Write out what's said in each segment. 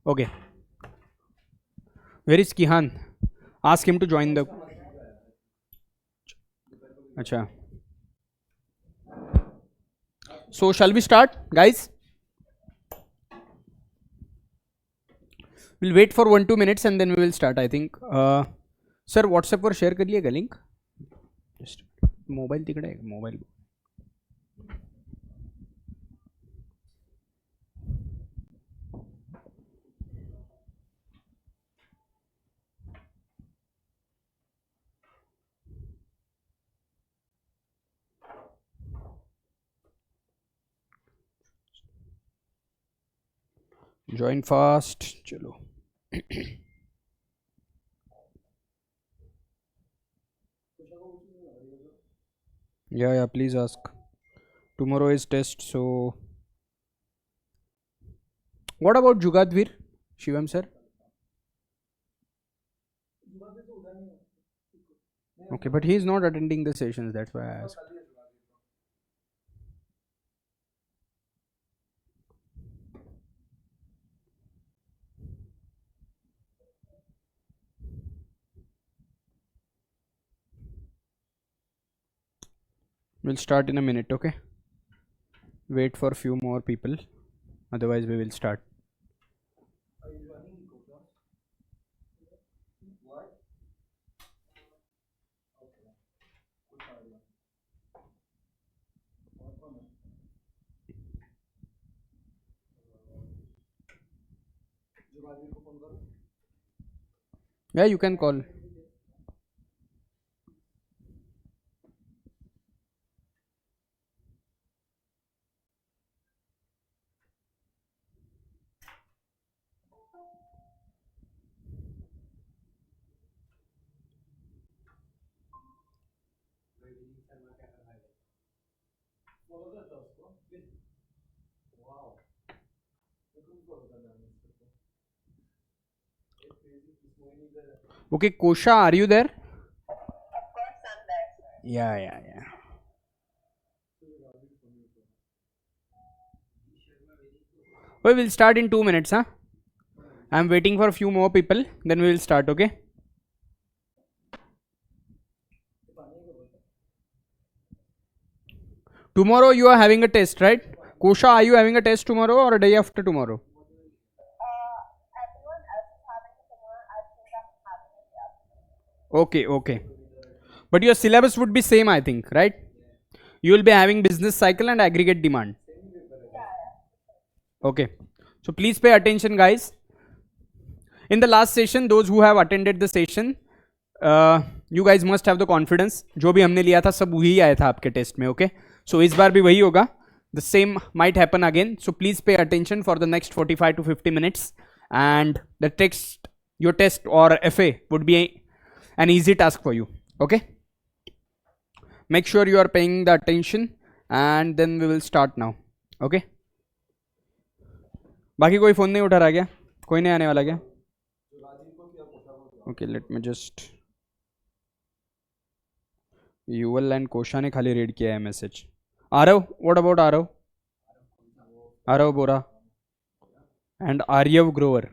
Okay. Where is Kihan? Ask him to join the. Acha. So shall we start, guys? We'll wait for 1-2 minutes and then we will start. I think. Sir, WhatsApp पर share कर लिएगा link. Just mobile तिकडे आहे mobile. Join fast. चलो. Yeah, please ask. Tomorrow is test, so what about Jugadvir? Shivam sir? Okay, but he is not attending the sessions, that's why I asked. We'll start in a minute, okay? Wait for a few more people, otherwise we will start. Yeah, you can call. Okay, Kosha, are you there? Of course I'm there, sir. Yeah. We will start in 2 minutes, huh? I'm waiting for a few more people, then we will start, okay? Tomorrow you are having a test, right? Kosha, are you having a test tomorrow or a day after tomorrow? Everyone else is having it tomorrow. I think I'm having it the afternoon. Okay. But your syllabus would be same, I think, right? You will be having business cycle and aggregate demand. Okay. So please pay attention, guys. In the last session, those who have attended the session, you guys must have the confidence. जो भी हमने लिया था सब वही आया था आपके टेस्ट में, okay? So इस बार भी वही होगा. The same might happen again. So please pay attention for the next 45 to 50 minutes. And the text, your test or FA would be an easy task for you, okay? Make sure you are paying the attention and then we will start now, okay? बाकी कोई phone नहीं उठा रहा क्या? कोई नहीं आने वाला क्या? Okay, let me just. Yuval and Kosha ने खाली रीड किया है message. Aarav, what about Aarav? Aarav Bora and Aaryav Grover.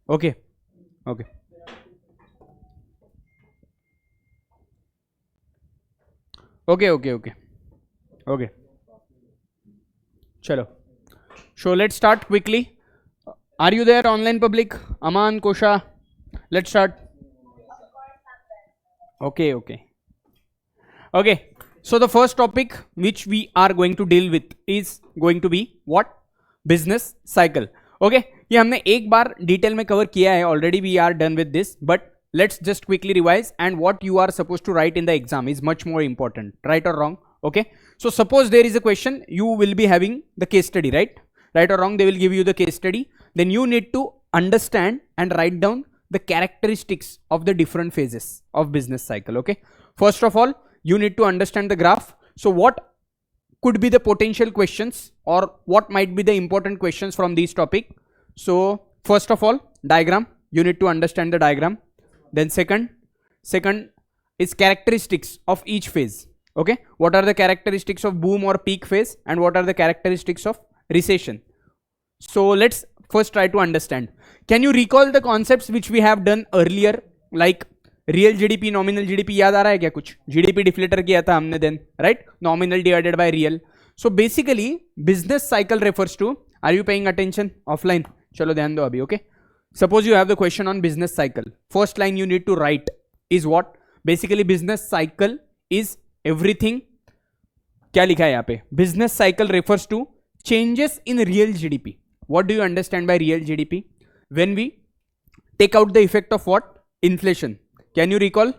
Okay. चलो. So let's start quickly. Are you there, online public? Aman, Kosha, let's start. Okay. So the first topic which we are going to deal with is going to be what? Business cycle. Okay, ये हमने एक बार detail में cover किया है already. We are done with this, but let's just quickly revise. And what you are supposed to write in the exam is much more important, right or wrong? Okay, so suppose there is a question, you will be having the case study, right or wrong, they will give you the case study. Then you need to understand and write down the characteristics of the different phases of business cycle. Okay, first of all you need to understand the graph. So what could be the potential questions or what might be the important questions from this topic? So first of all, diagram, you need to understand the diagram. Then second is characteristics of each phase. Okay, what are the characteristics of boom or peak phase and what are the characteristics of recession? So let's first try to understand. Can you recall the concepts which we have done earlier, like real GDP, nominal GDP? याद आ रहा है क्या कुछ? GDP deflator किया था हमने then, right? Nominal divided by real. So basically business cycle refers to, are you paying attention offline? चलो ध्यान दो अभी, okay? Suppose you have the question on business cycle. First line you need to write is what? Basically business cycle is everything. क्या लिखा है यहाँ पे? Business cycle refers to changes in real GDP. What do you understand by real GDP? When we take out the effect of what? Inflation. Can you recall?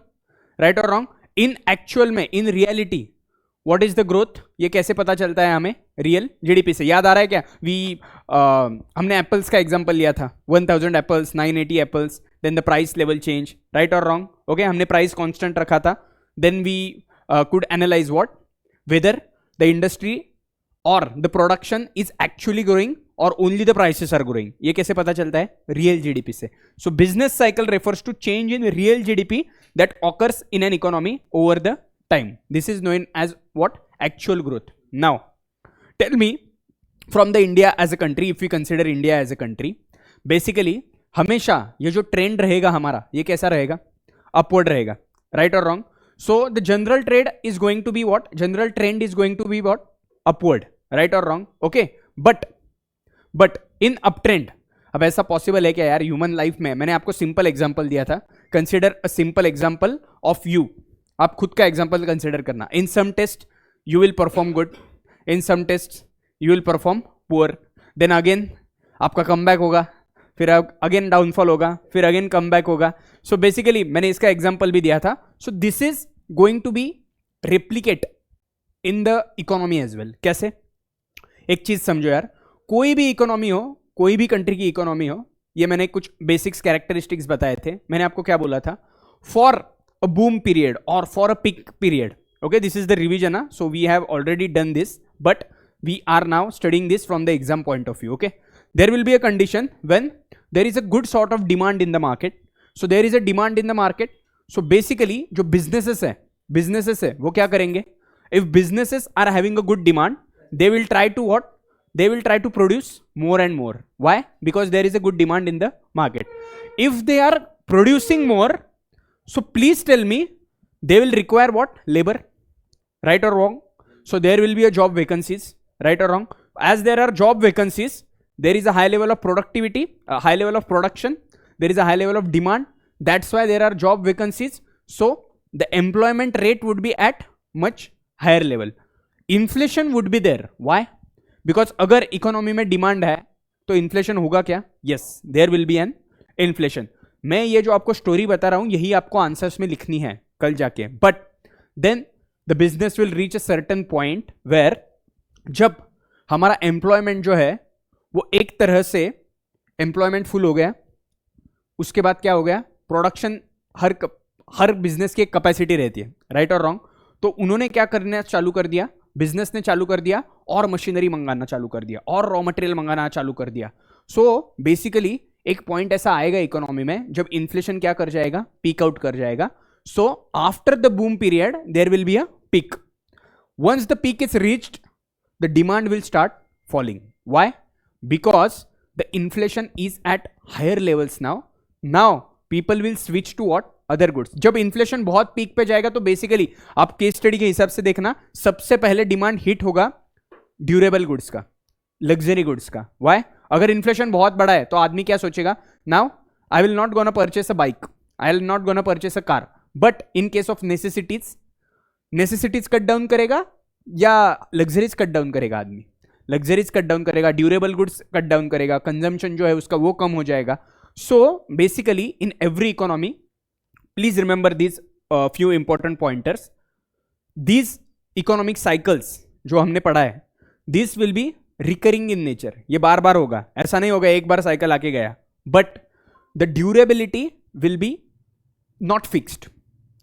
Right or wrong? In actual में, in reality, what is the growth? ये कैसे पता चलता है हमें? Real GDP से. याद आ रहा है क्या? हमने एप्पल्स का एग्जाम्पल लिया था. 1000 apples, 980 apples, then the price level change. Right or wrong? Okay, हमने प्राइस कांस्टेंट रखा था. Then we could analyze what? Whether the industry or the production is actually growing or only the prices are growing. ये कैसे पता चलता है? Real GDP से. So business cycle refers to change in real GDP that occurs in an economy over the time. This is known as what? Actual growth. Now, tell me from the India as a country, if we consider India as a country, basically हमेशा ये जो trend रहेगा हमारा, ये कैसा रहेगा? Upward रहेगा. Right or wrong? So the general trade is going to be what? General trend is going to be what? Upward. Right or wrong? Okay. But in uptrend, अब ऐसा पॉसिबल है क्या यार ह्यूमन लाइफ में? मैंने आपको simple example दिया था. Consider a simple example of you. आप खुद का एग्जांपल कंसिडर करना. In some test you will perform good, in some test you will perform poor, then again आपका कमबैक होगा, फिर अगेन डाउनफॉल होगा, फिर अगेन कमबैक होगा. सो बेसिकली मैंने इसका एग्जांपल भी दिया था. So this is going to be replicate in the economy as well. कैसे? एक चीज समझो यार, कोई भी इकोनॉमी हो, कोई भी कंट्री की इकोनॉमी हो, ये मैंने कुछ बेसिक्स कैरेक्टरिस्टिक्स बताए थे. मैंने आपको क्या बोला था? फॉर अ बूम पीरियड और for a peak period. Okay, this is the revision. So we have already done this, but we are now studying this from the exam point of view. Okay, there will be a condition when there is a good sort of demand in the market. So there is a demand in the market. So basically जो businesses है वो क्या करेंगे? If businesses are having a good demand, they will try to what? They will try to produce more and more. Why? Because there is a good demand in the market. If they are producing more, so please tell me, they will require what? Labor. Right or wrong? So there will be a job vacancies. Right or wrong? As there are job vacancies, there is a high level of productivity, a high level of production, there is a high level of demand. That's why there are job vacancies. So the employment rate would be at much higher level. Inflation would be there. Why? Because अगर economy में demand है तो inflation होगा क्या? Yes, there will be an inflation. मैं ये जो आपको स्टोरी बता रहा हूं यही आपको आंसर्स में लिखनी है कल जाके. But then the business will reach a certain point where जब हमारा एम्प्लॉयमेंट जो है वो एक तरह से एम्प्लॉयमेंट फुल हो गया, उसके बाद क्या हो गया? प्रोडक्शन, हर बिजनेस की एक कैपेसिटी रहती है. राइट और रॉन्ग? तो उन्होंने क्या करना चालू कर दिया? बिजनेस ने चालू कर दिया और मशीनरी मंगाना चालू कर दिया और रॉ मटेरियल मंगाना चालू कर दिया. सो बेसिकली एक पॉइंट ऐसा आएगा इकोनॉमी में जब इन्फ्लेशन क्या कर जाएगा? पीक आउट कर जाएगा. So after the boom period there will be a peak. Once the peak is reached, the demand will start falling. Why? Because the inflation is at higher levels now people will switch to what? Other goods. जब inflation बहुत peak पे जाएगा तो basically आप case study के हिसाब से देखना, सबसे पहले डिमांड हिट होगा ड्यूरेबल गुड्स का, लग्जरी गुड्स का. व्हाई? अगर इन्फ्लेशन बहुत बड़ा है तो आदमी क्या सोचेगा? Now I will not gonna purchase a bike, I will not gonna purchase a car. But in case of necessities cut down करेगा या लग्जरीज कट डाउन करेगा? आदमी लग्जरीज कट डाउन करेगा, ड्यूरेबल गुड्स कट डाउन करेगा, consumption जो है उसका वो कम हो जाएगा. So basically in every economy, please remember these few important pointers. These economic cycles जो हमने पढ़ा है, this will be recurring in nature. ये बार बार होगा, ऐसा नहीं होगा एक बार साइकिल आके गया. But the durability will be not fixed.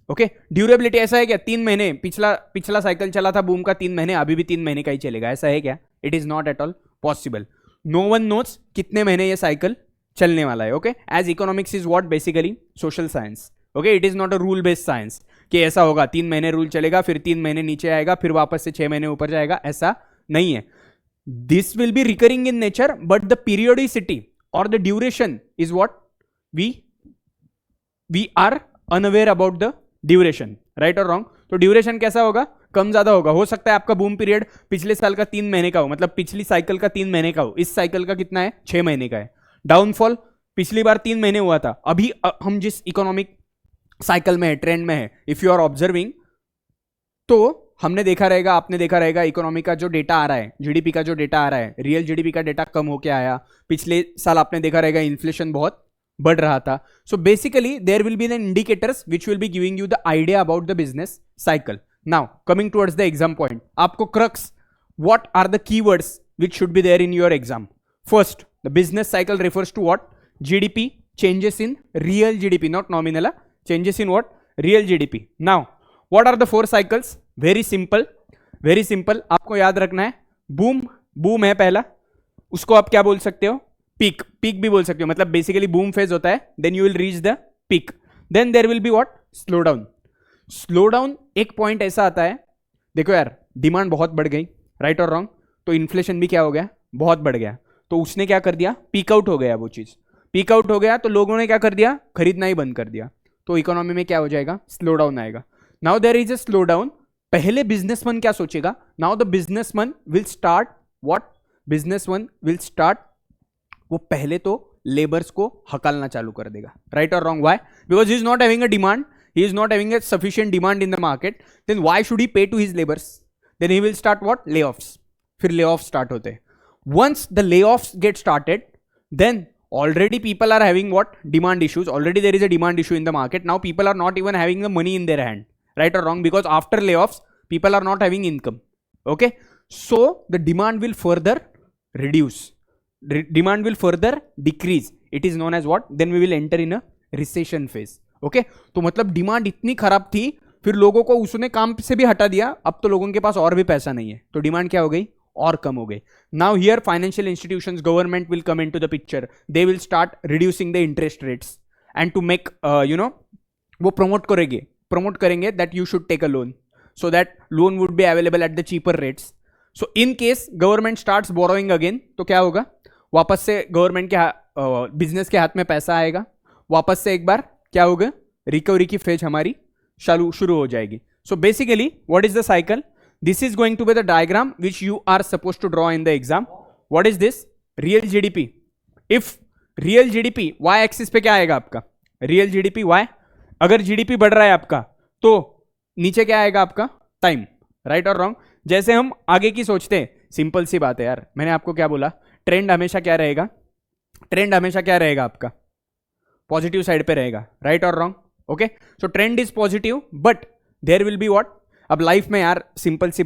Okay? Durability ऐसा है क्या? 3 महीने पिछला साइकिल चला था बूम का 3 महीने, अभी भी 3 महीने का ही चलेगा, ऐसा है क्या? It is not at all possible. No one knows कितने महीने ये साइकिल चलने वाला है. Okay, as economics is what? Basically social science. Okay, it is not a rule based science कि ऐसा होगा 3 महीने रूल चलेगा, फिर 3 महीने नीचे आएगा, फिर वापस से 6 महीने ऊपर जाएगा, ऐसा नहीं है. this will be recurring in nature, but the periodicity or the duration is what we are unaware about the duration, right or wrong? तो ड्यूरेशन कैसा होगा, कम ज्यादा होगा. हो सकता है आपका बूम पीरियड पिछले साल का 3 महीने का हो, मतलब पिछली साइकिल का 3 महीने का हो, इस साइकिल का कितना है, 6 महीने का है. डाउनफॉल पिछली बार 3 महीने हुआ था. अभी हम जिस इकोनॉमिक साइकिल में है, ट्रेंड में है, इफ यू आर ऑब्जर्विंग, तो हमने देखा रहेगा, आपने देखा रहेगा, इकोनॉमी का जो डेटा आ रहा है, जीडीपी का जो डेटा आ रहा है, रियल जीडीपी का डेटा कम होके आया. पिछले साल आपने देखा रहेगा इन्फ्लेशन बहुत बढ़ रहा था. So basically there will be the indicators which will be giving you the idea about the business cycle. Now coming towards the exam point, आपको crux, what are the keywords which should be there in your exam. First, the business cycle refers to what? GDP, changes in real GDP, not nominal, changes in what? Real GDP. Now, what are the 4 cycles? Very simple, very simple. आपको याद रखना है, boom है पहला, उसको आप क्या बोल सकते हो, पीक भी बोल सकते हो. मतलब बेसिकली बूम फेज होता है, then you will reach the peak, then there will be what, slow down. एक पॉइंट ऐसा आता है, देखो यार, डिमांड बहुत बढ़ गई, राइट और रॉन्ग, तो इन्फ्लेशन भी क्या हो गया, बहुत बढ़ गया. तो उसने क्या कर दिया, पीक आउट हो गया. वो चीज पीक आउट हो गया, तो लोगों ने क्या कर दिया, खरीदना ही बंद कर दिया. तो इकोनॉमी में क्या हो जाएगा, स्लो डाउन आएगा. Now there is a slow down. पहले बिजनेसमैन क्या सोचेगा, now the businessman will start what, businessman will start, वो पहले तो लेबर्स को हकालना चालू कर देगा, राइट और wrong. Why? Because he is not having a demand, he is not having a sufficient demand in the market, then why should he pay to his laborers? Then he will start what, layoffs. फिर layoffs start होते हैं. Once the layoffs get started, then already people are having what, demand issues. Already there is a demand issue in the market. Now people are not even having the money in their hand, right or wrong, because after layoffs people are not having income. Okay, so the demand will further reduce, demand will further decrease. It is known as what, then we will enter in a recession phase. Okay तो मतलब demand इतनी खराब थी, फिर लोगों को उसने काम से भी हटा दिया, अब तो लोगों के पास और भी पैसा नहीं है, तो डिमांड क्या हो गई, और कम हो गई. Now here financial institutions, government will come into the picture, they will start reducing the interest rates and to make you know, वो प्रमोट करेंगे that you should take a loan, so that loan would be available at the cheaper rates. So in case government starts borrowing again, तो क्या होगा, वापस से government के business के हाथ में पैसा आएगा, वापस से एक बार क्या होगा, रिकवरी की फेज हमारी शुरू हो जाएगी. So basically what is the cycle, this is going to be the diagram which you are suppose to draw in the exam. What is this, real GDP. If real GDP Y axis पे क्या आएगा आपका, real GDP Y. अगर GDP बढ़ रहा है आपका, तो नीचे क्या आएगा आपका, टाइम, राइट और रॉन्ग. जैसे हम आगे की सोचते हैं, सिंपल सी बात है यार, मैंने आपको क्या बोला, ट्रेंड हमेशा क्या रहेगा, ट्रेंड हमेशा क्या रहेगा आपका, पॉजिटिव साइड पे रहेगा, राइट और wrong. Okay, so trend is positive, but there will be what. अब लाइफ में यार सिंपल सी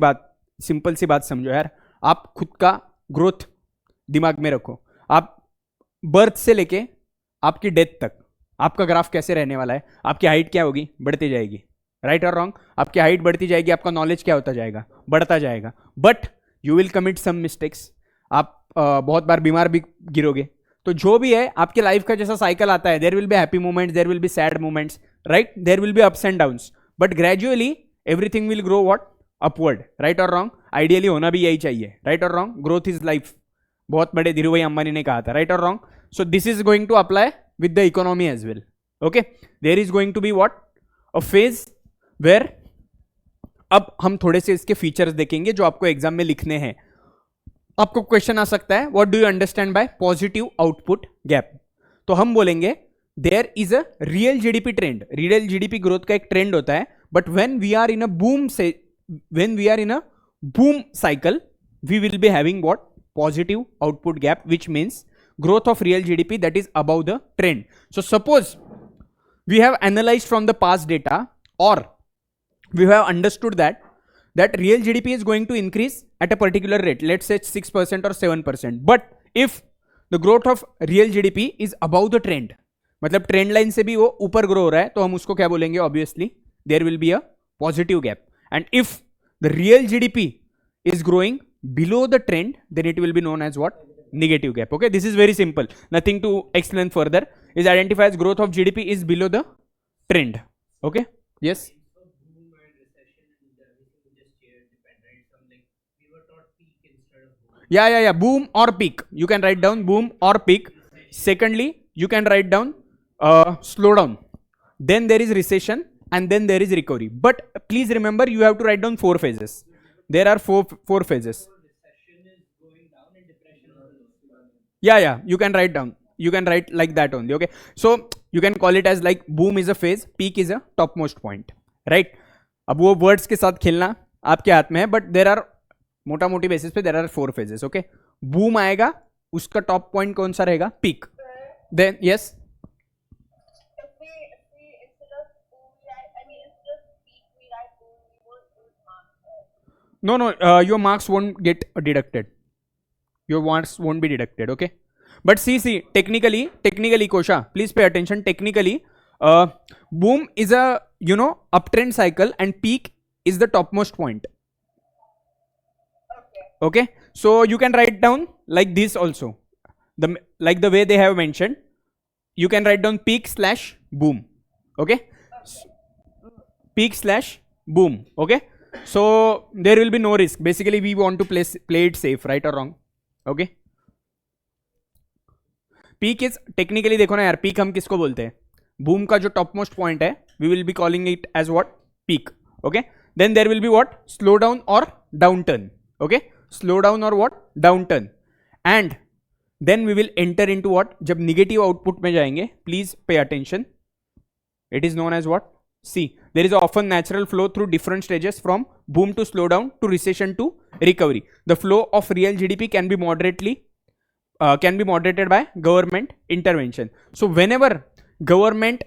बात समझो यार, आप खुद का ग्रोथ दिमाग में रखो. आप बर्थ से लेके आपकी डेथ तक आपका ग्राफ कैसे रहने वाला है, आपकी हाइट क्या होगी, बढ़ती जाएगी, राइट और रॉन्ग. आपकी हाइट बढ़ती जाएगी, आपका नॉलेज क्या होता जाएगा, बढ़ता जाएगा, but you will commit some mistakes. आप बहुत बार बीमार भी गिरोगे. तो जो भी है आपके लाइफ का जैसा साइकिल आता है, there will be happy moments, there will be sad moments, right, there will be ups and downs, but gradually everything will grow what, upward, right और रॉन्ग. आइडियली होना भी यही चाहिए, राइट और रॉन्ग. ग्रोथ इज लाइफ, बहुत बड़े धीरू भाई अंबानी ने कहा था, राइट और wrong. So this is going to apply with the economy as well. Okay, there is going to be what, a phase where, अब हम थोड़े से इसके फीचर्स देखेंगे जो आपको एग्जाम में लिखने हैं. आपको क्वेश्चन आ सकता है, what do you understand by positive output gap. तो हम बोलेंगे there is a real GDP trend, real GDP growth का एक ट्रेंड होता है, but when we are in a boom cycle, we will be having what, positive output gap, which means growth of real GDP that is above the trend. So suppose we have analyzed from the past data, or we have understood that real GDP is going to increase at a particular rate, let's say 6% or 7%. But if the growth of real GDP is above the trend, मतलब trend line से भी वो ऊपर grow हो रहा है, तो हम उसको क्या बोलेंगे, obviously there will be a positive gap. And if the real GDP is growing below the trend, then it will be known as what, negative gap. Okay, this is very simple, nothing to explain further. Is identified as growth of GDP is below the trend. Okay, yes. Yeah, boom or peak. You can write down boom or peak. Secondly, you can write down slowdown. Then there is recession, and then there is recovery. But please remember, you have to write down 4 phases. There are four phases. Yeah, you can write down. You can write like that only. Okay, so you can call it as like boom is a phase, peak is a topmost point, right? अब वो words के साथ खेलना आपके हाथ में है, but there are मोटा मोटी बेसिस पे there are 4 phases. Okay, boom आएगा, उसका टॉप पॉइंट कौन सा रहेगा? Peak. Then yes, If we instead of boom, I mean instead of peak, we write boom, we won't lose marks, right? no, your marks won't get deducted. Your marks won't be deducted. Okay, but see, technically Kosha, please pay attention. Technically, boom is a uptrend cycle, and peak is the topmost point. Okay, so you can write down like this also, like the way they have mentioned. You can write down peak slash boom. Okay, peak slash boom. Okay, so there will be no risk. Basically we want to play it safe, right or wrong. Okay, peak is technically, देखो ना यार, peak हम किसको बोलते हैं? boom का जो topmost point है, we will be calling it as what? peak. Okay, then there will be what? slowdown or downturn. Okay, slowdown or what? downturn. And then we will enter into what? जब negative output में जाएंगे, please pay attention. It is known as what? See, there is often natural flow through different stages from boom to slowdown to recession to recovery. The flow of real GDP can be moderated by government intervention. So whenever government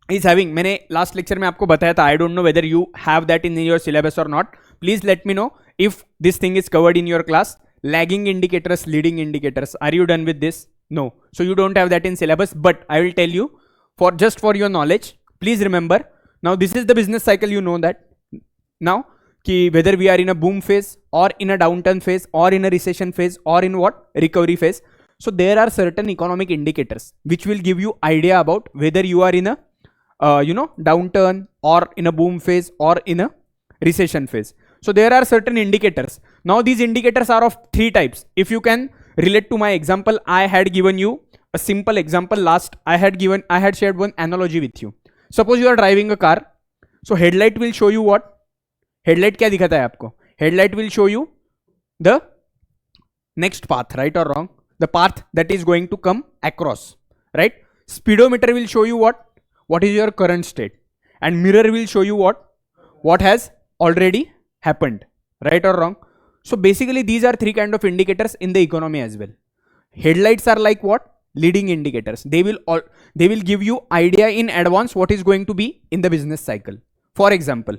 is having, मैंने last lecture में आपको बताया था, I don't know whether you have that in your syllabus or not. Please let me know if this thing is covered in your class. Lagging indicators, leading indicators. Are you done with this? No. So you don't have that in syllabus, but I will tell you just for your knowledge. Please remember. Now this is the business cycle. You know that now. कि whether we are in a boom phase or in a downturn phase or in a recession phase or in what? recovery phase. So there are certain economic indicators which will give you idea about whether you are in a downturn or in a boom phase or in a recession phase. So there are certain indicators. Now these indicators are of 3 types. If you can relate to my example, I had given you a simple example last. I had shared one analogy with you. Suppose you are driving a car. So headlight will show you what? Headlight क्या दिखाता है आपको? Headlight will show you the next path, right और wrong? The path that is going to come across, right? Speedometer will show you what is your current state, and mirror will show you what has already happened, right or wrong? So basically these are 3 kind of indicators in the economy as well. Headlights are like what? Leading indicators. They will give you idea in advance what is going to be in the business cycle. For example,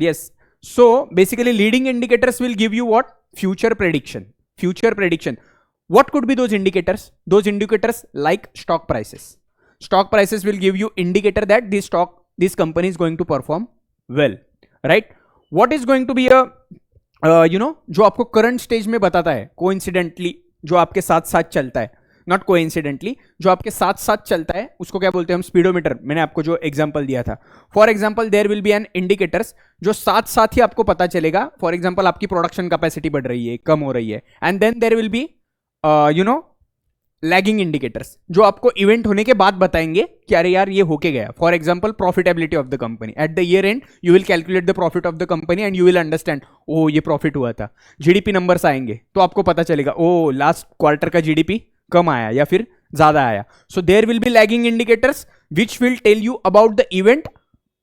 yes. So basically leading indicators will give you what? Future prediction. What could be those indicators? Those indicators like stock prices. Stock prices will give you indicator that this company is going to perform well, right? What is going to be a जो आपको current stage में बताता है, coincidentally जो आपके साथ साथ चलता है, नॉट कोइंसिडेंटली, जो आपके साथ साथ चलता है, उसको क्या बोलते हैं हम? स्पीडोमीटर. मैंने आपको जो एग्जांपल दिया था. For example there will be an indicators जो साथ साथ ही आपको पता चलेगा. फॉर एग्जांपल आपकी प्रोडक्शन कैपेसिटी बढ़ रही है, कम हो रही है, and then there will be lagging indicators जो आपको इवेंट होने के बाद बताएंगे कि अरे यार ये होके गया. For example profitability of the company. At the year end you will calculate the profit of the company and you will understand, ओ ये प्रॉफिट हुआ था. जीडीपी नंबर्स आएंगे तो आपको पता चलेगा, ओ लास्ट क्वार्टर का जीडीपी कम आया या फिर ज्यादा आया. So there will be lagging indicators which will tell you about the event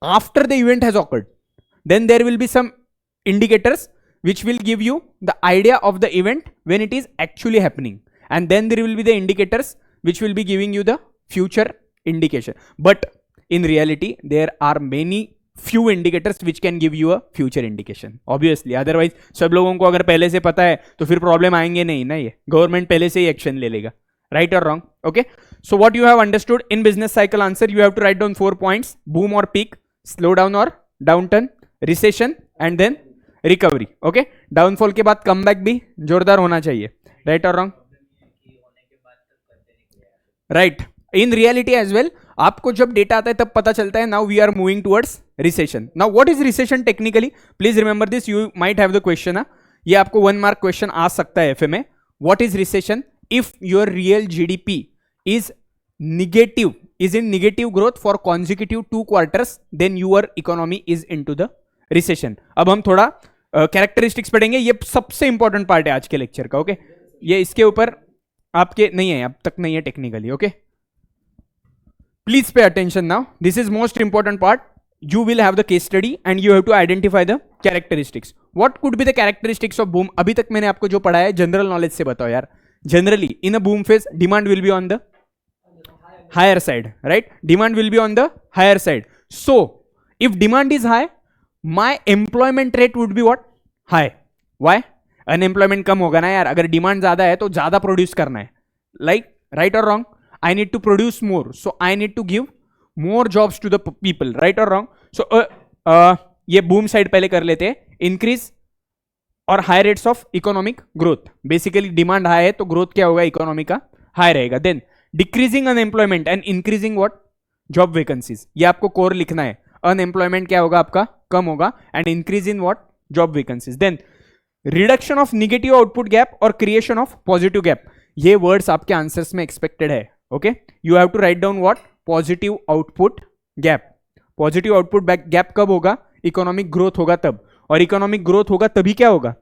after the event has occurred. Then there will be some indicators which will give you the idea of the event when it is actually happening, and then there will be the indicators which will be giving you the future indication. But in reality there are many few indicators which can give you a future indication, obviously. Otherwise सब लोगों को अगर पहले से पता है तो फिर प्रॉब्लम आएंगे नहीं ना. ये गवर्नमेंट पहले से ही एक्शन ले लेगा, right or wrong? Okay, so what you have understood in business cycle answer, you have to write down 4 points: boom or peak, slowdown or downturn, recession, and then recovery. Okay, downfall के बाद comeback भी जोरदार होना चाहिए, right or wrong? Right. In reality as well आपको जब data आता है तब पता चलता है now we are moving towards recession. Now what is recession technically? Please remember this, you might have the question. ये आपको 1 मार्क क्वेश्चन आ सकता है एफए में. What is recession? If your real GDP is negative, is in negative growth for consecutive 2 quarters, then your economy is into the recession. अब हम थोड़ा characteristics पढ़ेंगे. ये सबसे इंपॉर्टेंट पार्ट है आज के लेक्चर का. ओके, ये इसके ऊपर आपके नहीं है, अब तक नहीं है technically. Okay, please pay attention now. This is most important part. You will have the case study and you have to identify the characteristics. What could be the characteristics of boom? अभी तक मैंने आपको जो पढ़ा है general knowledge से बताओ यार. Generally in a boom phase demand will be on the higher side, right? Demand will be on the higher side. So if demand is high, my employment rate would be what? High. Why? Unemployment कम होगा ना यार. अगर demand ज्यादा है तो ज्यादा produce करना है. Like right or wrong? I need to produce more, so I need to give more jobs to the people, right or wrong? So ये boom side पहले कर लेते हैं. Increase और high rates of economic growth. Basically demand high है तो growth क्या होगा इकोनॉमी का? high रहेगा. Then decreasing unemployment and increasing what? job vacancies. ये आपको core लिखना है. Unemployment क्या होगा आपका? कम होगा and increase in what? job vacancies. Then reduction of negative output gap और creation of positive gap. ये words आपके आंसर्स में expected है. Okay, you have to write down what? Positive output gap. Positive output gap कब होगा? Economic growth होगा तब. और इकोनॉमिक ग्रोथ होगा तभी क्या होगा?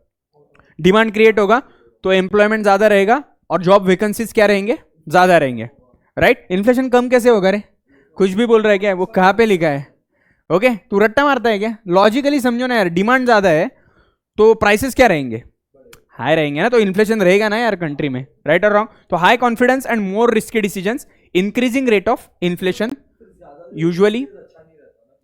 डिमांड क्रिएट होगा तो एम्प्लॉयमेंट ज्यादा रहेगा और जॉब वैकेंसीज क्या रहेंगे? ज्यादा रहेंगे, राइट? इन्फ्लेशन कम कैसे होगा रे? कुछ भी बोल रहा है क्या? वो कहां पे लिखा है? ओके, तू रट्टा मारता है क्या? लॉजिकली समझो ना यार. डिमांड ज्यादा है तो प्राइसेस क्या रहेंगे? हाई रहेंगे ना. तो इन्फ्लेशन रहेगा ना यार कंट्री में, राइट और रॉन्ग? तो high confidence and more risky decisions, increasing rate of inflation usually.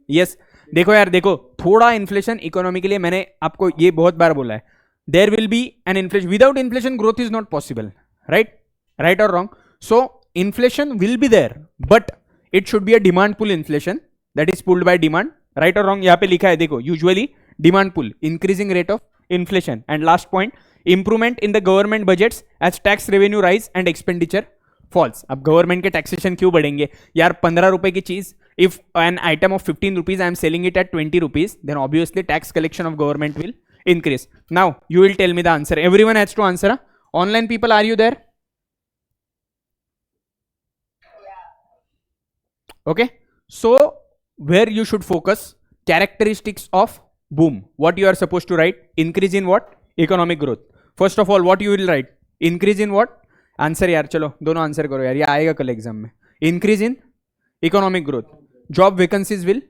Yes, देखो यार, देखो थोड़ा इन्फ्लेशन इकोनॉमी के लिए, मैंने आपको ये बहुत बार बोला है, there will be an inflation. Without inflation growth is not possible, right? Right और wrong? So inflation will be there but it should be a demand pull inflation, that is pulled by demand, right और wrong? यहां पे लिखा है देखो, usually demand pull, increasing rate of inflation. And last point, improvement in the government budgets as tax revenue rise and expenditure falls. अब government के taxation क्यों बढ़ेंगे यार? 15 रुपए की चीज, if an item of 15 rupees I am selling it at 20 rupees, then obviously tax collection of government will increase. Now you will tell me the answer. Everyone has to answer. Online people, are you there? Okay, so where you should focus? Characteristics of boom. What you are supposed to write? Increase in what? Economic growth. First of all, what you will write? Increase in what? Answer यार, चलो दोनों answer करो यार, ये आएगा कल exam में. Increase in economic growth, job vacancies will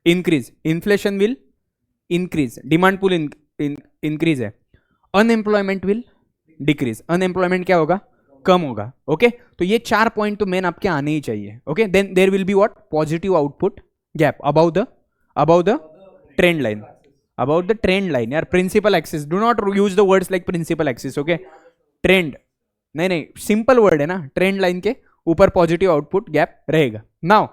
increase, inflation will increase, demand pull increase है, अनएम्प्लॉयमेंट विल डिक्रीज. अनएम्प्लॉयमेंट क्या होगा? कम होगा. ओके, तो ये 4 पॉइंट तो मेन आपके आने ही चाहिए. Okay, then there will be what? Positive output gap about the trend line. About the trend line यार, principal axis. Do not use the words like principal axis. Okay, trend नहीं, simple word है ना. Trend line के ऊपर positive output gap रहेगा. Now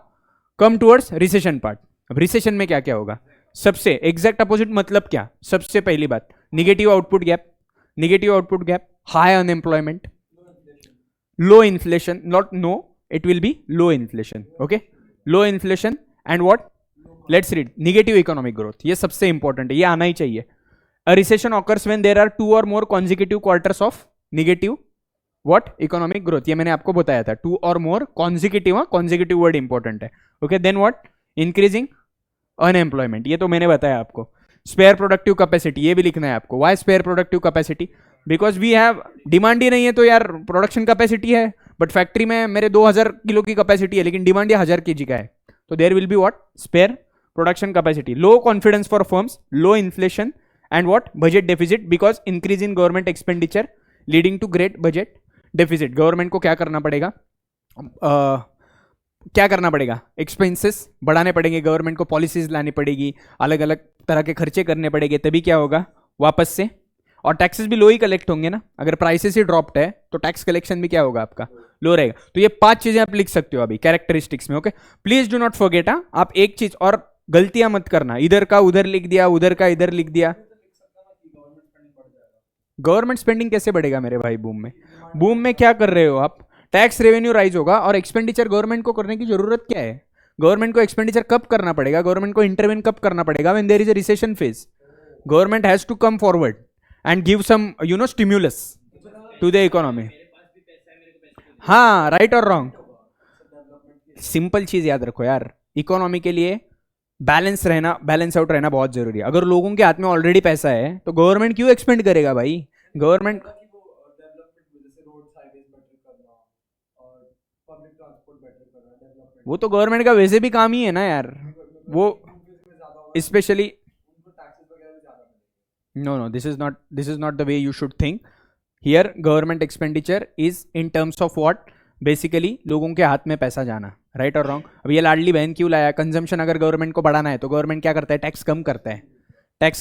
come towards recession part. अब recession में क्या क्या होगा? सबसे एग्जैक्ट अपोजिट मतलब क्या? सबसे पहली बात, negative output gap. Negative output gap, high unemployment, low inflation. Not no, it will be low inflation. Okay, low inflation and what? Let's read, negative economic growth. ये सबसे इंपॉर्टेंट है, ये आना ही चाहिए. A recession occurs when there are 2 और more consecutive quarters of negative what? Economic growth. ये मैंने आपको बताया था, 2 और more consecutive. Consecutive word important है. Okay, then what? Increasing unemployment, ये तो मैंने बताया आपको. स्पेयर प्रोडक्टिव कैपेसिटी, ये भी लिखना है आपको. Why spare productive capacity? Because we have demand ही नहीं है तो यार प्रोडक्शन कैपेसिटी है, बट फैक्ट्री में मेरे 2000 किलो की कैपेसिटी है लेकिन डिमांड ये 1000 kg का है, तो there will be what? Spare production capacity. Low confidence for firms, low inflation and what? Budget deficit, because increase in government expenditure leading to great budget deficit. Government को क्या करना पड़ेगा? क्या करना पड़ेगा? एक्सपेंसेस बढ़ाने पड़ेंगे, गवर्नमेंट को पॉलिसीज लानी पड़ेगी, अलग अलग तरह के खर्चे करने पड़ेंगे, तभी क्या होगा? वापस से. और टैक्सेस भी लो ही कलेक्ट होंगे ना. अगर प्राइसेस ही ड्रॉप्ड है तो टैक्स कलेक्शन भी क्या होगा आपका? लो रहेगा. तो ये 5 चीजें आप लिख सकते हो अभी कैरेक्टरिस्टिक्स में. Okay, please do not forget. आप एक चीज और गलतियां मत करना, इधर का उधर लिख दिया, उधर का इधर लिख दिया. गवर्नमेंट स्पेंडिंग कैसे बढ़ेगा मेरे भाई बूम में? बूम में क्या कर रहे हो आप? टैक्स रेवेन्यू राइज होगा और एक्सपेंडिचर गवर्नमेंट को करने की जरूरत क्या है? गवर्नमेंट को एक्सपेंडिचर कब करना पड़ेगा? गवर्नमेंट को इंटरवेन कब करना पड़ेगा? When there is a recession phase. Government has to come forward. and give some stimulus to the economy. हाँ, right or wrong? सिंपल चीज याद रखो यार, इकोनॉमी के लिए बैलेंस आउट रहना बहुत जरूरी है. अगर लोगों के हाथ में ऑलरेडी पैसा है तो गवर्नमेंट क्यों एक्सपेंड करेगा भाई? गवर्नमेंट वो तो गवर्नमेंट का वैसे भी काम ही है ना यार. वो specially no, this is not the way you should think. Here government expenditure is in terms of what? Basically लोगों के हाथ में पैसा जाना. राइट और रॉन्ग? अब ये लाडली बहन क्यों लाया? कंजम्पशन अगर गवर्नमेंट को बढ़ाना है तो गवर्नमेंट क्या करता है? टैक्स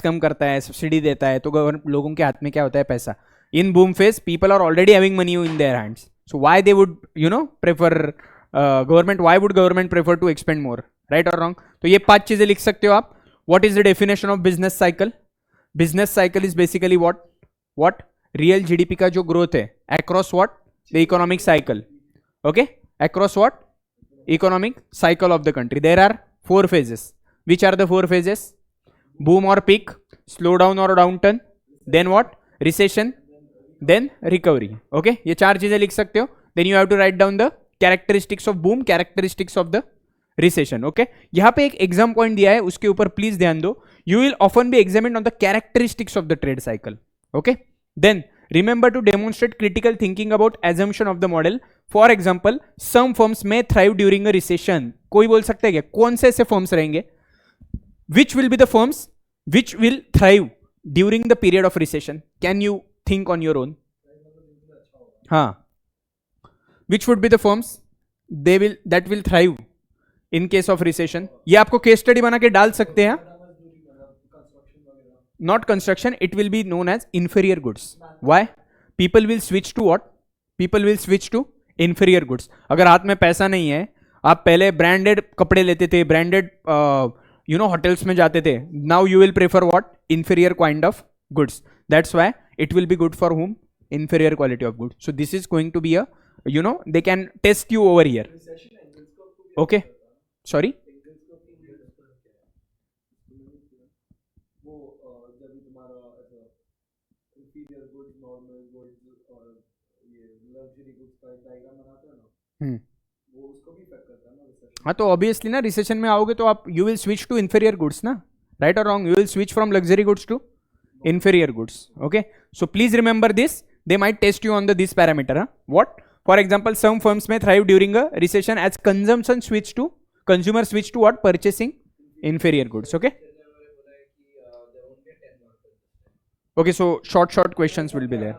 कम करता है, सब्सिडी देता है, तो लोगों के हाथ में क्या होता है? पैसा. In boom phase people are already having money in their hands, so why they would prefer government, why would government prefer to expend more? Right और रॉन्ग? तो ये 5 चीजें लिख सकते हो आप. What is the definition of business cycle? Business cycle is basically what real GDP का जो ग्रोथ है across what the economic cycle. Okay, across what economic cycle of the country. There are 4 phases. Which are the 4 phases? Boom or peak, slowdown or downturn, then what? Recession, then recovery. Okay, ये 4 चीजें लिख सकते हो. Then you have to write down the characteristics of boom, characteristics of the recession. Okay, यहाँ पे एक exam point दिया है, उसके ऊपर प्लीज ध्यान दो. You will often be examined on the characteristics of the trade cycle. Okay, then remember to demonstrate critical thinking about assumption of the model. For example, some firms may thrive during a recession. कोई बोल सकता है क्या कौन से ऐसे firms रहेंगे? Which will be the firms which will thrive during the period of recession? Can you think on your own? हाँ, which would be the firms that will thrive in case of recession? ये आपको case study बना के डाल सकते हैं. Not construction, it will be known as inferior goods. Why? People will switch to what? People will switch to inferior goods. अगर हाथ में पैसा नहीं है, आप पहले ब्रांडेड कपड़े लेते थे, ब्रांडेड होटल्स में जाते थे. Now you will prefer what? Inferior kind of goods. That's why it will be good for whom? Inferior quality of goods. So this is going to be a, they can test you over here. Okay, sorry. हाँ, तो obviously ना recession में आओगे तो आप you will switch to inferior goods ना. Right और wrong? You will switch from luxury goods to inferior goods. Okay, so please remember this. They might test you on this parameter. What? For example, some firms may thrive during a recession as consumer switch to what? Purchasing inferior goods. Okay, okay, so short questions will be there.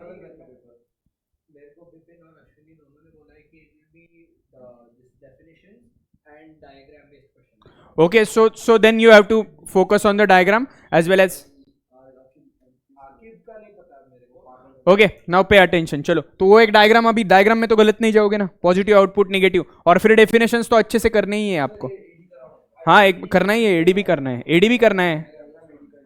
Okay, so then you have to focus on the diagram as well as. Okay, now pay attention. चलो, तो वो एक diagram, अभी diagram में तो गलत नहीं जाओगे ना, पॉजिटिव आउटपुट नेगेटिव, और फिर डेफिनेशंस तो अच्छे से करने ही है आपको. हाँ, एक करना ही है, एडीबी करना है.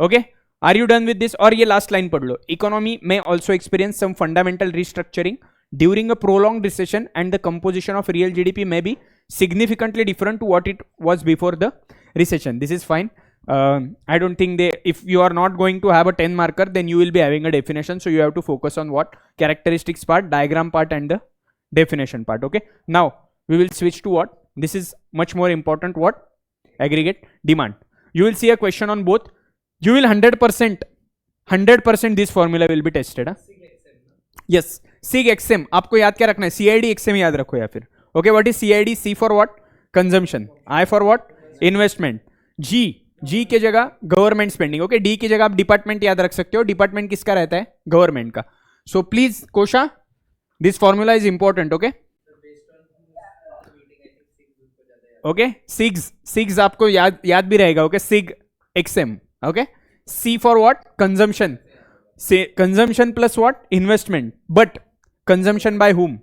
Okay, are you done with this? और ये लास्ट लाइन पढ़ लो. इकोनॉमी में also experience some fundamental restructuring during a prolong recession and the composition of real GDP में be significantly different to what it was before the recession. This is fine. I don't think if you are not going to have a 10 marker, then you will be having a definition. So you have to focus on what? Characteristics part, diagram part, and the definition part. Okay. Now we will switch to what? This is much more important. What? Aggregate demand. You will see a question on both. You will 100% this formula will be tested. Yes. SIG XM. आपको याद क्या रखना है? CID XM याद रखो या फिर. Okay, what is CID? C for what? Consumption. I for what? Investment. G के जगह गवर्नमेंट स्पेंडिंग. ओके, D की जगह आप डिपार्टमेंट याद रख सकते हो. डिपार्टमेंट किसका रहता है? गवर्नमेंट का. So please Kosha, this formula is important. Okay, okay, CIGs आपको याद भी रहेगा. Okay, CIG XM. Okay, C for what? Consumption. Consumption plus what? Investment. But consumption by whom?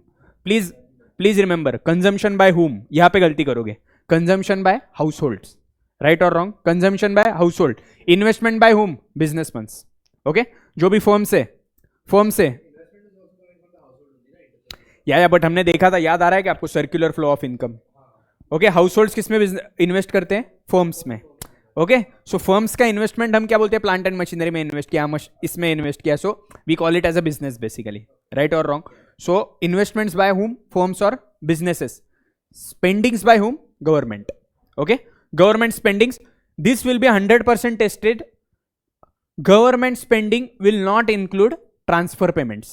Please remember, consumption by whom. यहां पे गलती करोगे. Consumption by households. Right और wrong? Consumption by household. Investment by whom? Businessman. Okay, जो भी firm से या but हमने देखा था, याद आ रहा है कि आपको? Circular flow of income. Okay, households किस में इन्वेस्ट करते हैं? फर्म्स में. ओके सो फर्म्स का इन्वेस्टमेंट हम क्या बोलते हैं, प्लांट एंड मशीनरी में इन्वेस्ट किया, इसमें इन्वेस्ट किया, so we call it as a business basically, right और wrong. So investments by whom, firms और businesses. Spendings by whom, government. Okay government spendings, this will be 100% tested. Government spending will not include transfer payments.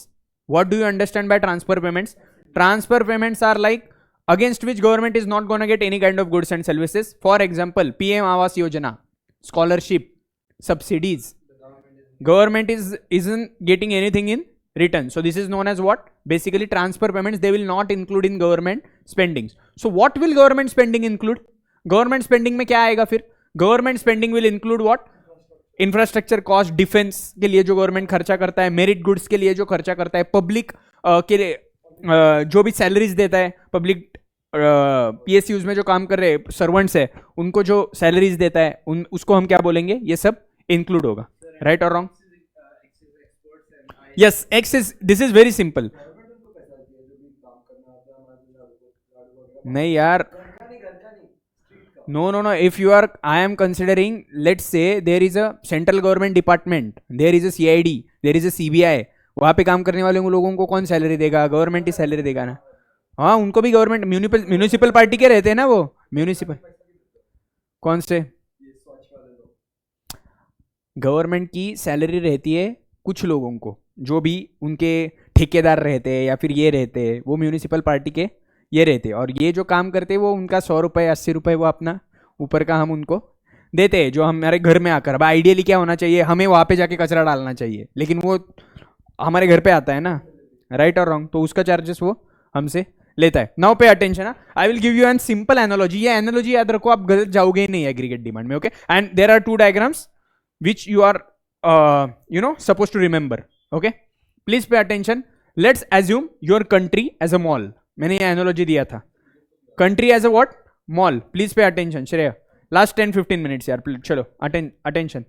What do you understand by transfer payments? Transfer payments are like against which government is not going to get any kind of goods and services. For example, PM Awas Yojana, scholarship, subsidies. Government isn't getting anything in return. So this is known as what? Basically transfer payments. They will not include in government spendings. So what will government spending include? Government spending में क्या आएगा फिर? Government spending will include what? Infrastructure cost, defence के लिए जो government खर्चा करता है, मेरिट गुड्स के लिए जो खर्चा करता है, पब्लिक के लिए जो भी सैलरीज देता है, पब्लिक पीएसयूज में जो काम कर रहे सर्वेंट्स है उनको जो सैलरीज देता है उसको हम क्या बोलेंगे, ये सब इंक्लूड होगा. राइट और wrong? Yes, x is, this is very simple. नहीं यार, no, if you are, I am considering, let's say there is a central government department, there is a CID, there is a CBI, वहाँ पे काम करने वाले लोगों को कौन सैलरी देगा? गवर्नमेंट ही सैलरी देगा ना. हाँ, उनको भी गवर्नमेंट, म्यूनिसिपल पार्टी के रहते हैं ना वो, म्यूनिसिपल कौन से गवर्नमेंट की सैलरी रहती है कुछ लोगों को, जो भी उनके ठेकेदार रहते हैं या फिर ये रहते हैं, वो म्यूनिसिपल पार्टी के ये रहते, और ये जो काम करते हैं वो उनका 100 रुपये 80 रुपये वो अपना ऊपर का हम उनको देते हैं, जो हमारे घर में आकर. अब आइडियली क्या होना चाहिए, हमें वहाँ पे जाके कचरा डालना चाहिए, लेकिन वो हमारे घर पे आता है ना, राइट और रॉन्ग? तो उसका चार्जेस वो हमसे लेता है. Now pay attention, I will give you an simple analogy. ये एनालॉजी याद रखो, आप गलत जाओगे ही नहीं एग्रीगेट डिमांड में. Okay, and there are 2 diagrams which you are suppose to remember. Okay, please pay attention. Let's assume your country as a mall. मैंने ये एनालॉजी दिया था, country as a what, mall. Please pay attention Shreya, last 10-15 minutes यार, चलो attention.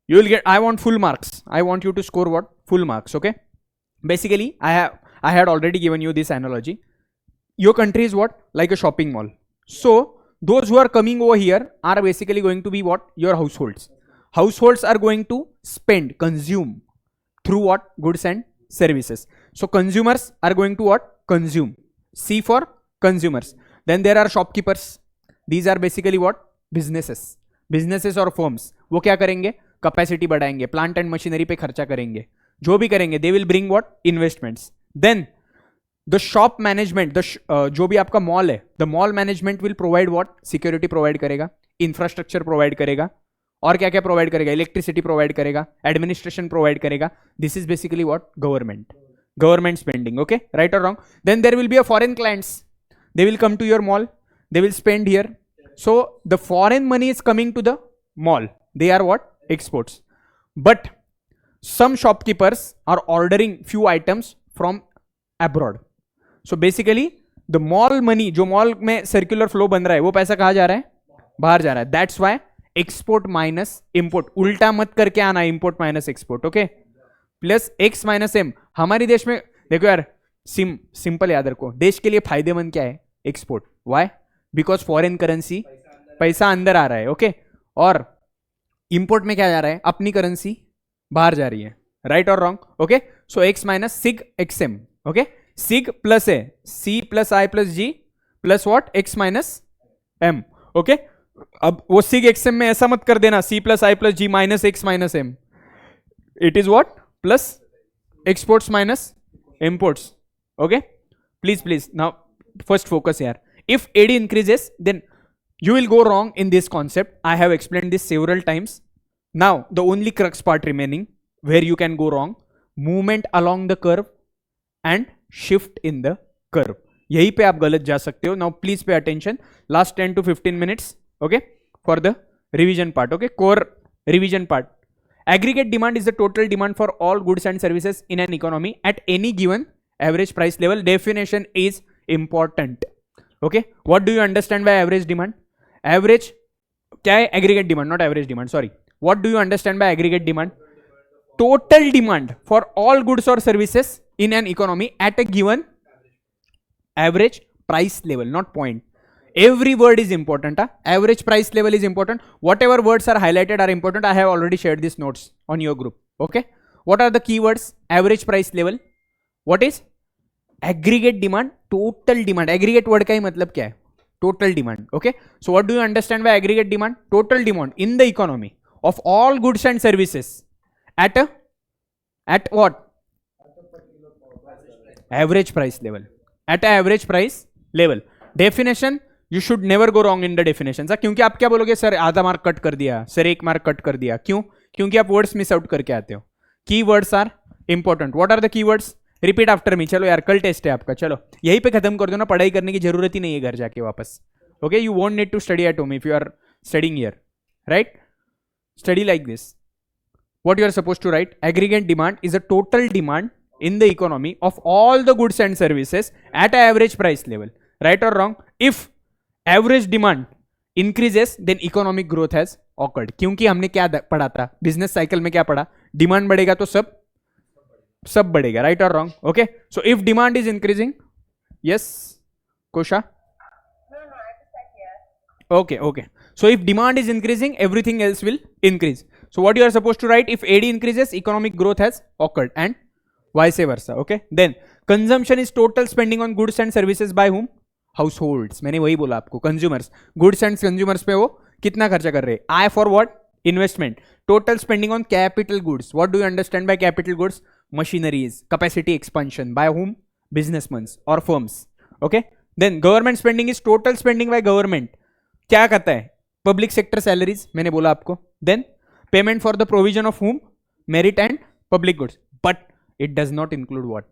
You will gate, I want full marks, I want you to score what, full marks. Okay, basically I had already given you this analogy. Your country is what, like a shopping mall. So those who are coming over here are basically going to be what, your households are going to spend, consume through what, goods and services. So consumers are going to what, consume. C for consumers. Then there are shopkeepers. These are basically what, businesses और firms. वो क्या करेंगे, capacity बढ़ाएंगे, plant and machinery पे खर्चा करेंगे, जो भी करेंगे they will bring what, investments. Then the shop management, जो भी आपका मॉल है, the mall management will provide what, security provide करेगा, infrastructure provide करेगा, और क्या क्या प्रोवाइड करेगा, इलेक्ट्रिसिटी प्रोवाइड करेगा, एडमिनिस्ट्रेशन प्रोवाइड करेगा. This is basically what, government spending. Okay, right और wrong? Then there will be a foreign clients, they will come to your mall, they will spend here. So the foreign money is coming to the mall, they are what, exports. But some shopkeepers are ordering few items from abroad. So basically the mall money, जो mall में circular flow बन रहा है, वो पैसा कहाँ जा रहा है, बाहर जा रहा है. That's why export minus import, उल्टा मत करके आना, import minus export. Okay, plus X minus M. हमारे देश में देखो यार, सिंपल याद रखो, देश के लिए फायदेमंद क्या है, export. Why? Because foreign currency, पैसा अंदर आ रहा है. ओके, और इंपोर्ट में क्या जा रहा है, अपनी करेंसी बाहर जा रही है. राइट और wrong? Okay, so X minus CIG X M. Okay, CIG plus है C plus I plus G plus what, X minus M. Okay, अब वो सिग एक्सएम में ऐसा मत कर देना, C plus I plus G minus X minus M. It is what, plus exports minus imports. Okay, please now first focus यार. If AD increases then you will go wrong in this concept. I have explained this several times. Now the only crux part remaining where you can go wrong, movement along the curve and shift in the curve. यही पे आप गलत जा सकते हो. Now please pay attention. Last 10 to 15 minutes, okay, for the revision part. Okay, core revision part. Aggregate demand is the total demand for all goods and services in an economy at any given average price level. Definition is important. Okay, what do you understand by average demand? Average क्या है, aggregate demand, not average demand, sorry. What do you understand by aggregate demand? Total demand for all goods or services in an economy at a given average price level, not point. Every word is important. Average price level is important. Whatever words are highlighted are important. I have already shared these notes on your group. Okay. What are the keywords? Average price level. What is aggregate demand? Total demand. Aggregate word का ही मतलब क्या है? Total demand. Okay. So what do you understand by aggregate demand? Total demand in the economy of all goods and services at what? Average price level. At average price level. Definition. You should never go wrong in the definition. क्योंकि आप क्या बोलोगे sir आधा mark cut कर दिया, sir एक mark cut कर दिया, क्यों? क्योंकि आप वर्ड्स मिस आउट करके आते हो. Key words are important. What are the key words? Repeat after me. चलो यार कल टेस्ट है आपका, चलो यहीं पे खत्म कर दो ना, पढ़ाई करने की जरूरत ही नहीं है घर जाके वापस. Okay, you won't need to study at home if you are studying here, right? Study like this. What you are supposed to write? Aggregate demand is a total demand in the economy of all the goods and services at an average price level. Right or wrong? If average demand increases, then economic growth has occurred. क्योंकि हमने क्या पढ़ा था business cycle में? क्या पढ़ा? Demand बढ़ेगा तो सब बढ़ेगा. राइट और wrong? Okay, so if demand is increasing, yes Kosha? No, I just said yes. Okay, okay. So if demand is increasing, everything else will increase. So what you are supposed to write? If AD increases, economic growth has occurred, and vice versa. Okay. Then consumption is total spending on goods and services by whom? Households. मैंने वही बोला आपको, consumers. Goods and consumers पे वो कितना खर्चा कर रहे हैं? I for what? Investment. Total spending on capital goods. What do you understand by capital goods? Machineries. Capacity expansion. By whom? Businessmen or firms. Okay. Then government spending is total spending by government. क्या करता है? Public sector salaries. मैंने बोला आपको. Then payment for the provision of whom? Merit and public goods. But it does not include what?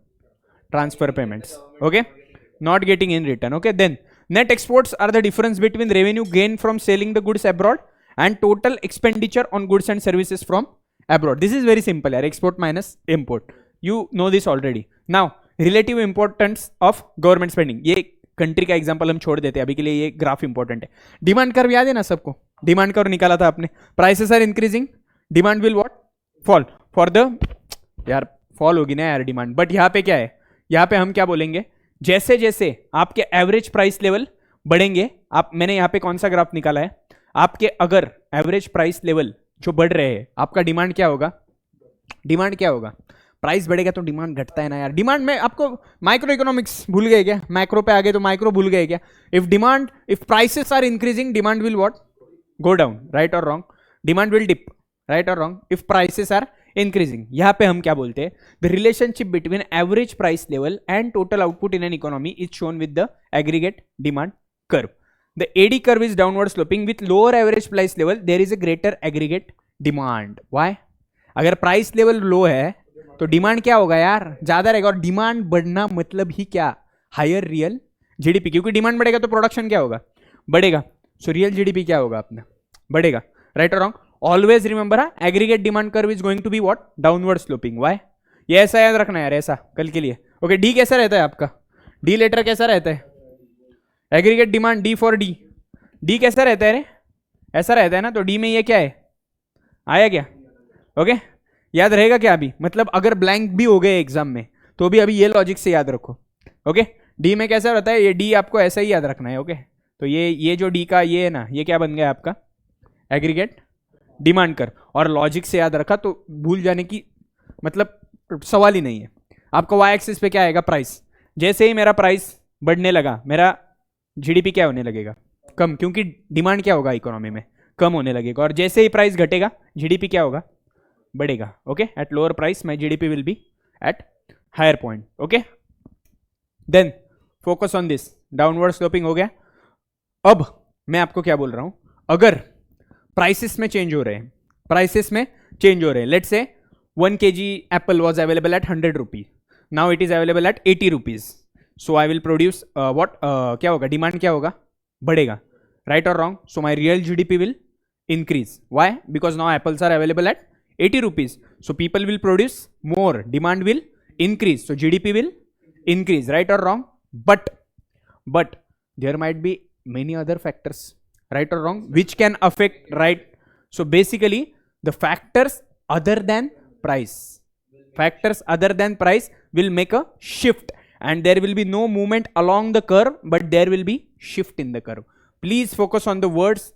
Transfer payments. Okay. Not getting in return. Okay. Then net exports are the difference between revenue gained from selling the goods abroad and total expenditure on goods and services from abroad. This is very simple. Export minus import. You know this already. Now, relative importance of government spending. ये country का example हम छोड़ देते हैं अभी के लिए, ये ग्राफ इंपॉर्टेंट है. डिमांड कर्व याद है ना सबको? डिमांड कर्व निकाला था आपने. Prices are increasing, demand will what? Fall. For the यार फॉल होगी ना यार डिमांड, बट यहाँ पे क्या है? यहाँ पे हम क्या बोलेंगे? जैसे जैसे आपके एवरेज प्राइस लेवल बढ़ेंगे, आप मैंने यहाँ पे कौन सा ग्राफ निकाला है? आपके अगर एवरेज प्राइस लेवल जो बढ़ रहे हैं, आपका डिमांड क्या होगा? डिमांड क्या होगा? प्राइस बढ़ेगा तो डिमांड घटता है ना यार. डिमांड में आपको माइक्रो इकोनॉमिक्स भूल गए क्या? मैक्रो पे आ गए तो माइक्रो भूल गए क्या? If prices are increasing, demand will what? Go down. Right और wrong? Demand will dip. Right और wrong? If prices are increasing. यहां पे हम क्या बोलते हैं? The relationship between average price level and total output in an economy is shown with the aggregate demand curve. The AD curve is downward sloping with lower average price level there is a greater aggregate demand. Why? अगर price level low है तो demand क्या होगा यार? ज्यादा रहेगा. और demand बढ़ना मतलब ही क्या? Higher real GDP. क्योंकि डिमांड बढ़ेगा तो प्रोडक्शन क्या होगा? बढ़ेगा. सो रियल जीडीपी क्या होगा अपना? बढ़ेगा. राइट और wrong? Always remember, aggregate demand curve is going to be what? Downward sloping. Why? ये ऐसा याद रखना यार, ऐसा कल के लिए. ओके. डी कैसा रहता है आपका? डी लेटर कैसा रहता है? Aggregate demand D for D. D कैसा रहता है रे? ऐसा रहता है ना. तो डी में ये क्या है? आया क्या? ओके. याद रहेगा क्या अभी? मतलब अगर ब्लैंक भी हो गए एग्जाम में तो भी अभी ये लॉजिक से याद रखो. ओके. डी में कैसा रहता है? ये डी आपको ऐसा ही याद रखना है. ओके. तो ये जो डी का ये है ना, ये क्या बन गया आपका? एग्रीगेट डिमांड कर. और लॉजिक से याद रखा तो भूल जाने की मतलब सवाल ही नहीं है. आपका वाई एक्सिस पे क्या आएगा? प्राइस. जैसे ही मेरा प्राइस बढ़ने लगा, मेरा जीडीपी क्या होने लगेगा? कम. क्योंकि डिमांड क्या होगा इकोनॉमी में? कम होने लगेगा. और जैसे ही प्राइस घटेगा, जीडीपी क्या होगा? बढ़ेगा. Okay. At lower price my GDP will be at higher point. Okay. Then focus on this. Downward sloping हो गया. अब मैं आपको क्या बोल रहा हूं? अगर प्राइसेस में चेंज हो रहे हैं, प्राइसेस में चेंज हो रहे हैं, let's say 1 kg apple was available at 100 rupees, now it is available at 80 rupees. So I will produce what? क्या होगा? डिमांड क्या होगा? बढ़ेगा. राइट और wrong? So my real GDP will increase. Why? Because now apples are available at 80 rupees. So people will produce more. Demand will increase. So GDP will increase. Right or wrong? But there might be many other factors. Right or wrong? Which can affect. Right. So basically the factors other than price. Factors other than price will make a shift. And there will be no movement along the curve, but there will be shift in the curve. Please focus on the words.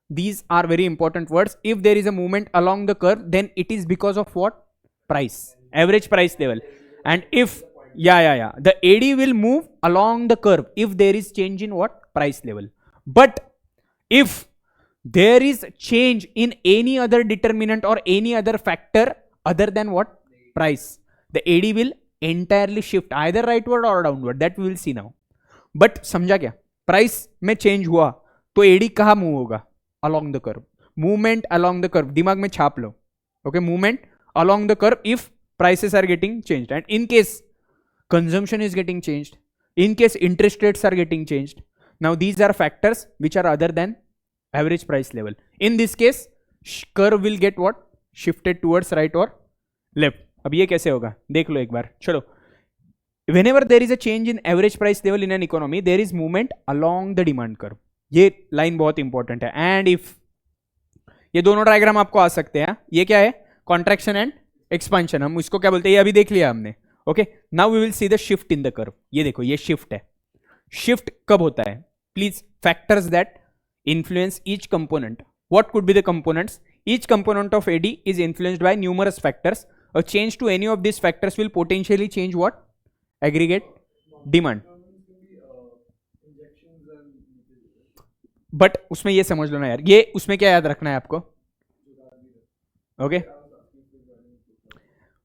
These are very important words. If there is a movement along the curve, then it is because of what? Price, average price level. And if the AD will move along the curve if there is change in what? Price level. But if there is change in any other determinant or any other factor other than what? Price, the AD will entirely shift either rightward or downward. That we will see now. But समझा क्या? Price में change हुआ तो AD कहाँ move होगा? Along the curve. Movement along the curve दिमाग में छाप लो. Okay, movement along the curve if prices are getting changed, and in case consumption is getting changed, in case interest rates are getting changed. Now these are factors which are other than average price level. In this case curve will get what? Shifted towards right or left. अब ये कैसे होगा देख लो एक बार. चलो, whenever there is a change in average price level in an economy, there is movement along the demand curve. ये line बहुत important है. एंड इफ ये दोनों डायग्राम आपको आ सकते हैं. ये क्या है? Contraction and expansion. हम इसको क्या बोलते हैं? ये अभी देख लिया हमने. Okay, now we will see the shift in the curve. ये देखो, ये शिफ्ट है. शिफ्ट कब होता है? Please, factors that influence each component. What could be the components? Each component of AD is influenced by numerous factors. A change to any of these factors will potentially change what? Aggregate demand. But उसमें ये समझ लो ना यार, ये उसमें क्या याद रखना है आपको? Okay,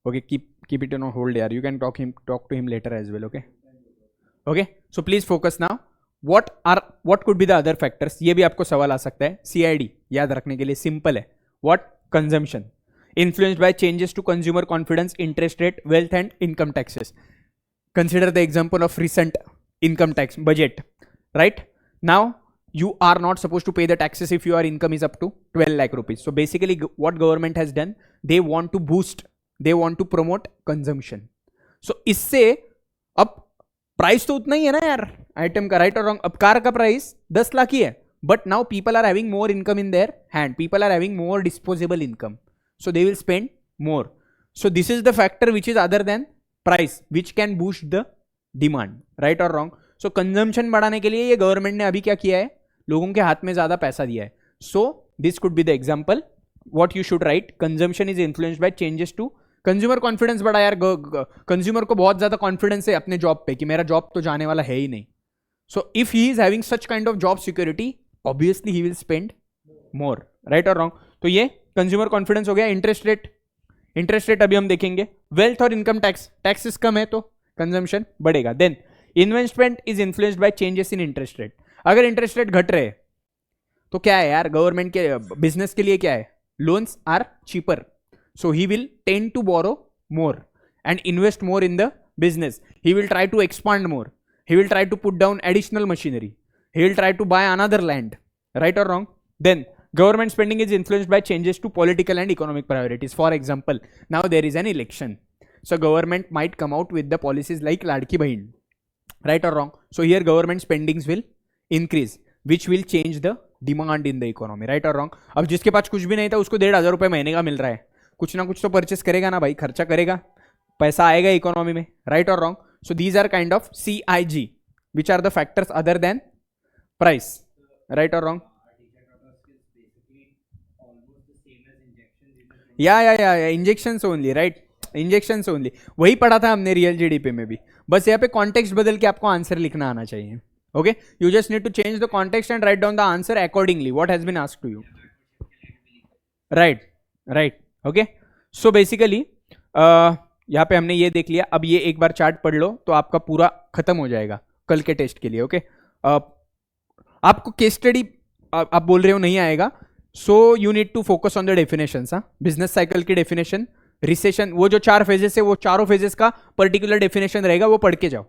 okay, keep it on hold यार. You can talk to him later as well. Okay, so please focus now. what could be the other factors? ये भी आपको सवाल आ सकता है. CID याद रखने के लिए सिंपल है. what? Consumption influenced by changes to consumer confidence, interest rate, wealth and income taxes. Consider the example of recent income tax budget. Right now you are not supposed to pay the taxes if your income is up to 12 lakh rupees. So basically what government has done, they want to boost, they want to promote consumption. So इससे अब price तो उतना ही है ना यार item का. Right और wrong? अब कार का प्राइस 10 लाख ही है, but now people are having more income in their hand, people are having more disposable income, so they will spend more. So this is the factor which is other than price which can boost the demand. Right और wrong? So consumption बढ़ाने के लिए ये government ने अभी क्या किया है? लोगों के हाथ में ज्यादा पैसा दिया है. So this could be the example. What you should write? Consumption is influenced by changes to consumer confidence. बढ़ा यार, कंज्यूमर को बहुत ज्यादा कॉन्फिडेंस है अपने जॉब पे कि मेरा जॉब तो जाने वाला है ही नहीं. So if he is having such kind of job security, obviously he will spend more. Right और रॉन्ग? तो ये कंज्यूमर कॉन्फिडेंस हो गया. इंटरेस्ट रेट अभी हम देखेंगे. वेल्थ और इनकम टैक्सेस कम है तो कंजम्पशन बढ़ेगा. Then investment is influenced by changes in interest rate. अगर इंटरेस्ट रेट घट रहे तो क्या है यार, गवर्नमेंट के बिजनेस के लिए क्या है? Loans are cheaper. So he will tend to borrow more and invest more in the business. He will try to expand more. He will try to put down additional machinery. He will try to buy another land. Right or wrong? Then government spending is influenced by changes to political and economic priorities. For example, now there is an election. So government might come out with the policies like Ladki Bahin. Right or wrong? So here government spendings will increase, which will change the demand in the economy. Right or wrong? अब जिसके पास कुछ भी नहीं था उसको 1,500 रुपये महीने का मिल रहा है. कुछ ना कुछ तो परचेस करेगा ना भाई, खर्चा करेगा, पैसा आएगा इकोनॉमी में. राइट और wrong? So these are kind of CIG which are the factors other than price. Right और रॉन्ग? या injections only. Right, injections only. वही पढ़ा था हमने रियल GDP में भी. बस यहाँ पे कॉन्टेक्स्ट बदल के आपको आंसर लिखना आना चाहिए. Okay, you just need to change the context and write down the answer accordingly what has been asked to you. Right. Okay, so basically यहाँ पे हमने ये देख लिया. अब ये एक बार चार्ट पढ़ लो तो आपका पूरा खत्म हो जाएगा कल के टेस्ट के लिए. ओके, आपको केस स्टडी आप बोल रहे हो नहीं आएगा, so you need to focus on the definition. Business cycle की डेफिनेशन, रिसेशन, वो जो 4 फेजेस है वो चारों फेजेस का पर्टिकुलर डेफिनेशन रहेगा, वो पढ़ के जाओ.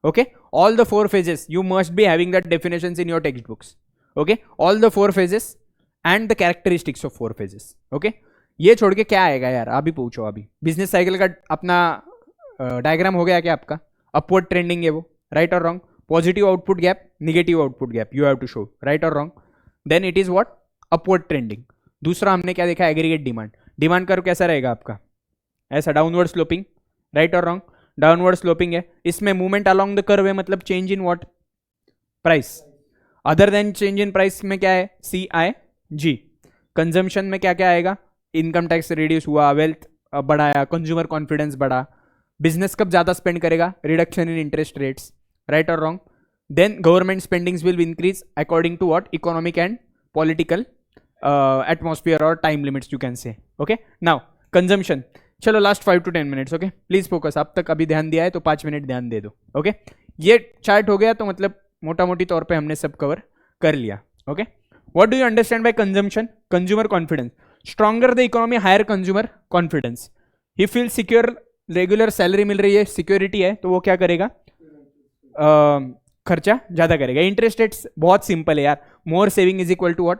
Okay, all the 4 phases you must be having that definitions in your text books. Okay, all the 4 phases and the characteristics of 4 phases. Okay, ये छोड़ के क्या आएगा यार? अभी पूछो. अभी बिजनेस साइकिल का अपना डायग्राम हो गया क्या आपका? अपवर्ड ट्रेंडिंग है वो. राइट और wrong? Positive output gap, negative output gap you have to show. Right और wrong? Then it is what? Upward trending. दूसरा हमने क्या देखा? Aggregate demand. डिमांड कर्व कैसा रहेगा आपका? ऐसा डाउनवर्ड स्लोपिंग. राइट और रॉन्ग? डाउनवर्ड स्लोपिंग है. इसमें मूवमेंट अलोंग द कर्व है, मतलब change in what? Price. Other than change in price में क्या है, CIG। कंजम्पशन में क्या क्या आएगा, इनकम टैक्स रिड्यूस हुआ, वेल्थ बढ़ाया, कंज्यूमर कॉन्फिडेंस बढ़ा, बिजनेस कब ज्यादा स्पेंड करेगा, reduction in interest rates, right और wrong. Then government spendings will increase according to what, economic and political atmosphere और time limits you can say. Okay, now consumption, चलो last 5 to 10 minutes. Okay, please focus, अब तक अभी ध्यान दिया है तो 5 मिनट ध्यान दे दो। ओके, ये चार्ट हो गया तो मतलब मोटा मोटी तौर पे हमने सब कवर कर लिया। Okay, what do you understand by consumption, consumer confidence, stronger the economy higher consumer confidence, he feel secure, regular salary मिल रही है, सिक्योरिटी है, तो वो क्या करेगा, खर्चा ज्यादा करेगा। इंटरेस्ट रेट्स बहुत सिंपल है यार, more saving is equal to what,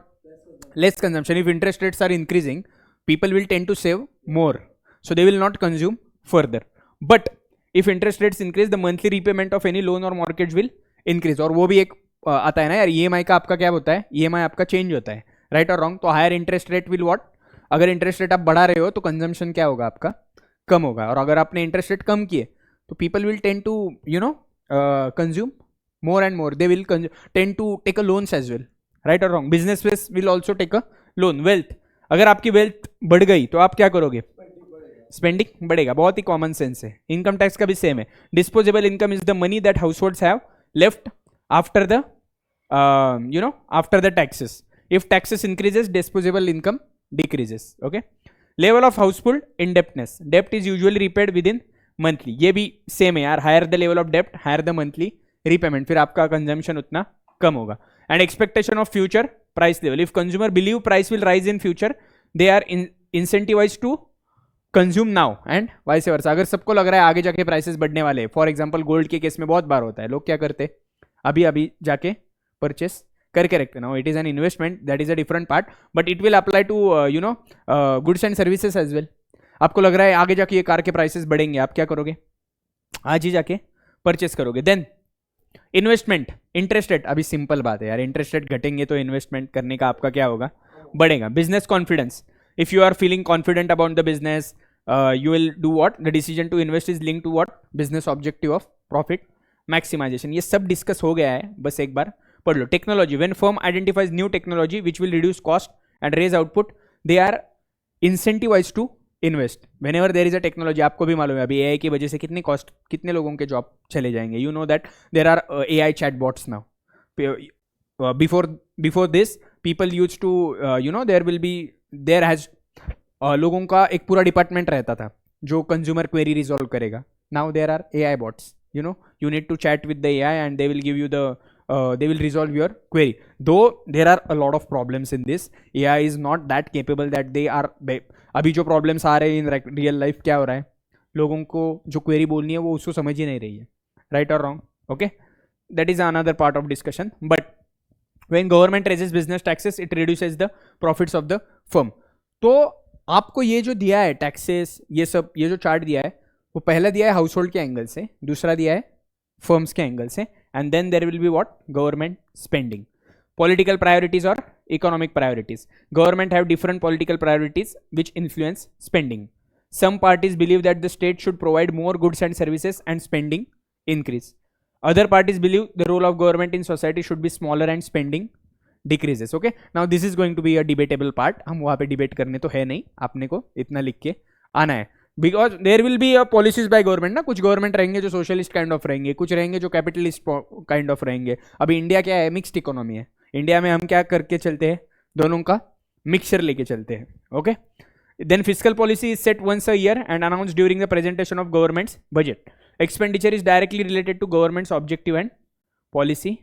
less consumption. If interest rates are increasing, people will tend to save more, so they will not consume further. But if interest rates increase, the monthly repayment of any loan or mortgage will increase. और वो भी एक आता है ना यार, EMI का आपका क्या होता है, EMI आपका चेंज होता है, राइट और रॉन्ग। तो higher interest rate will what, अगर इंटरेस्ट रेट आप बढ़ा रहे हो तो कंजम्पशन क्या होगा आपका, कम होगा। और अगर आपने इंटरेस्ट रेट कम किए तो people will tend to consume more and more, they will tend to take a loans as well, right और wrong. Business will also take a loan. Wealth, अगर आपकी वेल्थ बढ़ गई तो आप क्या करोगे, स्पेंडिंग बढ़ेगा, बहुत ही कॉमन सेंस है। इनकम टैक्स का भी सेम है, disposable income is the money that households have left after the after the taxes. If taxes increases, disposable income decreases. Okay, level of household indebtedness, डेप्ट is usually repaid within monthly, ये भी same है यार, higher the level of डेप्ट higher the monthly repayment, फिर आपका consumption उतना कम होगा। And expectation of future price level, if consumer believe price will rise in future, they are incentivise to consume now and vice versa. अगर सबको लग रहा है आगे जाके प्राइसेस बढ़ने वाले हैं, फॉर एग्जांपल गोल्ड के केस में बहुत बार होता है, लोग क्या करते हैं, अभी अभी जाके परचेस करके रखते ना। It is an investment, that is a different part, but it will apply to goods and services as well. आपको लग रहा है आगे जाके ये कार के प्राइसेस बढ़ेंगे, आप क्या करोगे, आज ही जाके परचेस करोगे। देन इन्वेस्टमेंट, इंटरेस्ट रेट, अभी सिंपल बात है यार, इंटरेस्ट रेट घटेंगे तो इन्वेस्टमेंट करने का आपका क्या होगा, बढ़ेगा। Business confidence, if you are feeling confident about the business, you will do what, the decision to invest is linked to what, business objective of profit maximization। ये सब डिस्कस हो गया है, बस एक बार पढ़ लो। Technology, when firm identifies new technology which will reduce cost and raise output, they are incentivized to invest whenever there is a technology। आपको भी मालूम है अभी AI की वजह से कितनी कॉस्ट, कितने लोगों के जॉब चले जाएंगे। you know that there are AI chatbots now, before this people used to there has लोगों का एक पूरा डिपार्टमेंट रहता था जो कंज्यूमर क्वेरी रिजॉल्व करेगा। Now there are AI bots, you need to chat with the AI and they will give you they will resolve your query, though there are a lot of problems in this। AI is not that capable that they are, अभी जो problems आ रहे हैं in real life, क्या हो रहा है, लोगों को जो क्वेरी बोलनी है वो उसको समझ ही नहीं रही है, राइट और wrong. Okay, that is another part of discussion. But when government raises business taxes, it reduces the profits of the firm. तो आपको ये जो दिया है टैक्सेस, ये सब, ये जो चार्ट दिया है, वो पहला दिया है हाउस होल्ड के एंगल से, दूसरा दिया है फर्म्स के एंगल से, and then there will be what, government spending, political priorities और economic priorities. Government have different political priorities which influence spending. Some parties believe that the state should provide more goods and services and spending increase. Other parties believe the role of government in society should be smaller and spending decreases। okay, now this is going to be a debatable part, हम वहाँ पे debate करने तो है नहीं, आपने को इतना लिख के आना है, because there will be a policies by government ना। कुछ गवर्नमेंट रहेंगे जो सोशलिस्ट काइंड ऑफ रहेंगे, कुछ रहेंगे जो कैपिटलिस्ट काइंड ऑफ रहेंगे। अभी इंडिया क्या है, मिक्स्ड इकोनॉमी है। इंडिया में हम क्या करके चलते हैं, दोनों का मिक्सचर लेके चलते हैं। Okay, then fiscal policy is set once a year and announce during the presentation of government's budget. Expenditure is directly related to government's objective and policy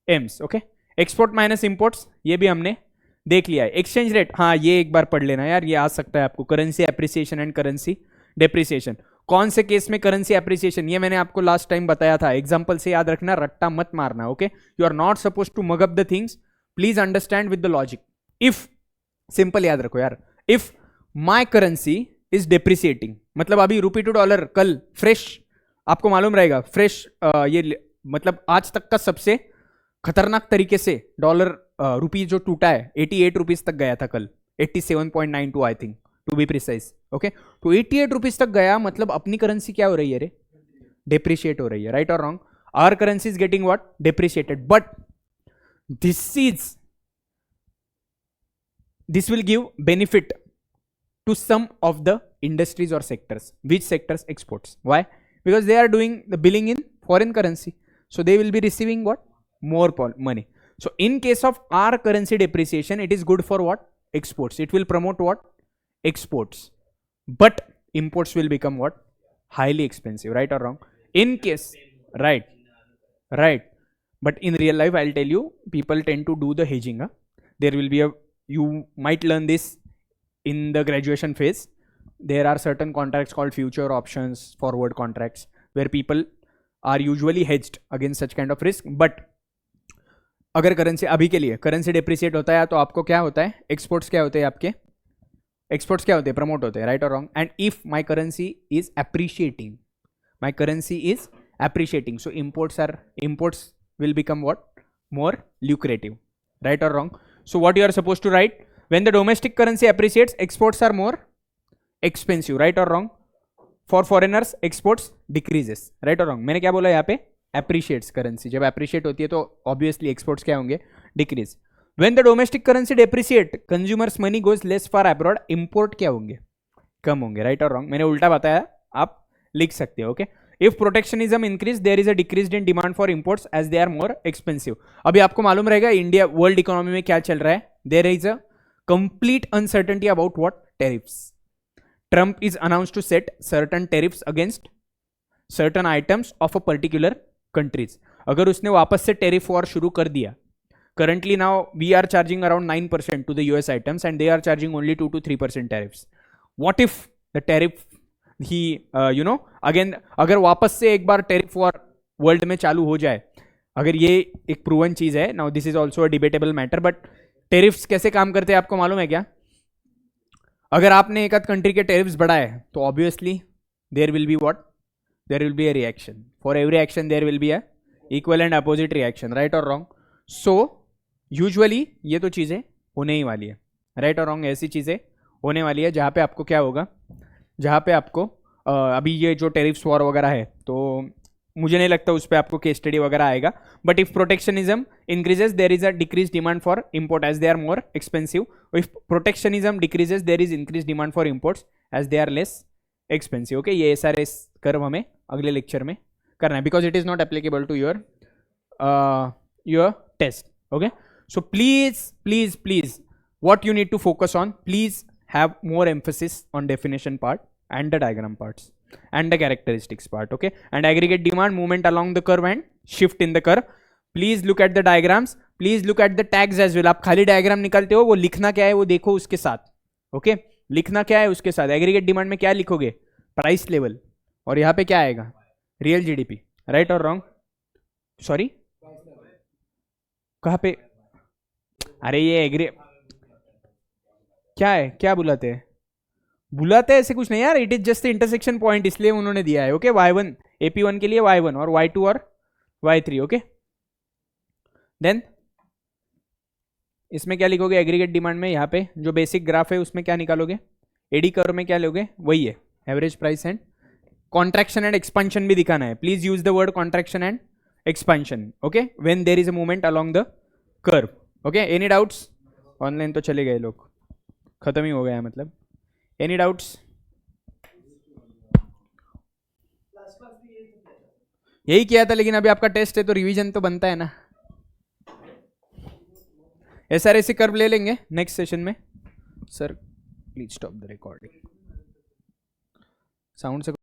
aims. Okay, export minus imports, ये भी हमने देख लिया है। Exchange rate, हाँ ये एक बार पढ़ लेना यार, ये आ सकता है आपको। Currency appreciation and currency depreciation, कौन से केस में करेंसी एप्रिसिएशन, ये मैंने आपको लास्ट टाइम बताया था। एग्जांपल से याद रखना, रट्टा मत मारना। Okay, you are not suppose to mug up the things, please understand with the logic. If, simple याद रखो यार, if my currency is depreciating, मतलब अभी रूपी टू डॉलर कल फ्रेश, आपको मालूम रहेगा फ्रेश, ये मतलब आज तक का सबसे खतरनाक तरीके से डॉलर रुपी जो टूटा है, 88 रुपीज तक गया था कल, 87.92 I think to be precise. Okay, तो 88 रुपीज तक गया, मतलब अपनी करेंसी क्या हो रही है रे, डेप्रिशिएट हो रही है, राइट और wrong. Our currency is getting what, depreciated. But this will give benefit to some of the industries or sectors. Which sectors? Exports. Why? Because they are doing the billing in foreign currency, so they will be receiving what? More money. So in case of our currency depreciation, it is good for what? Exports. It will promote what? Exports. But imports will become what? Highly expensive, right or wrong? In case, right. But in real life, I'll tell you, people tend to do the hedging. There will be you might learn this in the graduation phase. There are certain contracts called future options, forward contracts, where people are usually hedged against such kind of risk. But अगर currency अभी के लिए currency depreciate होता है तो आपको क्या होता है? एक्सपोर्ट्स क्या होते हैं आपके? एक्सपोर्ट्स क्या होते हैं? प्रमोट होते हैं, राइट और wrong? And if my currency is appreciating, so imports will become what? More lucrative, right or wrong? So what you are supposed to write? When the domestic currency appreciates, exports are more expensive, right or wrong? For foreigners, exports decreases, right or wrong? मैंने क्या बोला यहाँ पे? Appreciates currency. जब appreciate होती है तो obviously exports क्या होंगे? Decrease. When the domestic currency depreciate, consumers money goes less far abroad. Import क्या होंगे? कम होंगे, right or wrong? मैंने उल्टा बताया, आप लिख सकते हो, okay? If protectionism increase, there is a decreased in demand for imports as they are more expensive. अभी आपको मालूम रहेगा इंडिया वर्ल्ड इकोनॉमी में क्या चल रहा है. There is a complete uncertainty about what? Tariffs. Trump is announced to set certain tariffs against certain items of a particular countries. अगर उसने वापस से tariff war शुरू कर दिया, currently now we are charging around 9% to the US items and they are charging only 2 to 3% tariffs. What if the tariff he again अगर वापस से एक बार टेरिफ वॉर वर्ल्ड में चालू हो जाए, अगर ये एक प्रूवन चीज है, now this is also a debatable matter, but tariffs कैसे काम करते हैं आपको मालूम है क्या? अगर आपने एक आध कंट्री के टेरिफ्स बढ़ाए तो obviously there will be what? There will be a reaction. For every action there will be a equal and opposite reaction, right और रॉन्ग? सो यूजुअली ये तो चीजें होने ही वाली है, राइट और रॉन्ग? ऐसी चीजें होने वाली है जहाँ पे आपको क्या होगा, जहाँ पे आपको अभी ये जो टेरिफ्स वॉर वगैरह है, तो मुझे नहीं लगता उस पर आपको केस स्टडी वगैरह आएगा. But if protectionism increases there is a decrease demand for import as they are more expensive. If protectionism decreases there is increase demand for imports as they are less expensive. Okay, ये SRS curve हमें अगले lecture में करना है because it is not applicable to your test. Okay, so please what you need to focus on, please have more emphasis on definition part and the diagram parts and the characteristics part. Okay, and aggregate demand, movement along the curve and shift in the curve. Please look at the diagrams, please look at the tags as well. आप खाली diagram निकालते हो, वो लिखना क्या है वो देखो उसके साथ. Okay, लिखना क्या है उसके साथ. एग्रीगेट डिमांड में क्या लिखोगे? Price level. और यहाँ पे क्या आएगा? रियल GDP, राइट और रॉन्ग? सॉरी, कहाँ पे? अरे ये एग्री क्या है, क्या बुलाते हैं? बुलाते हैं ऐसे कुछ नहीं यार, it is just intersection point, इसलिए उन्होंने दिया है. ओके, Y1 AP1 के लिए Y1 और Y2 और Y3. ओके, देन इसमें क्या लिखोगे? एग्रीगेट डिमांड में यहाँ पे जो बेसिक ग्राफ है उसमें क्या निकालोगे? एडी कर्व में क्या लोगे? वही है, average price and contraction and expansion भी दिखाना है. Please use the word contraction and expansion. Okay, when there is a movement along the curve. Okay, any doubts? Online तो चले गए लोग, खत्म ही हो गया है मतलब. Any doubts? यही किया था, लेकिन अभी आपका टेस्ट है तो रिवीजन तो बनता है ना. SRS कर्व ले लेंगे नेक्स्ट सेशन में. Sir please stop the recording. Sound से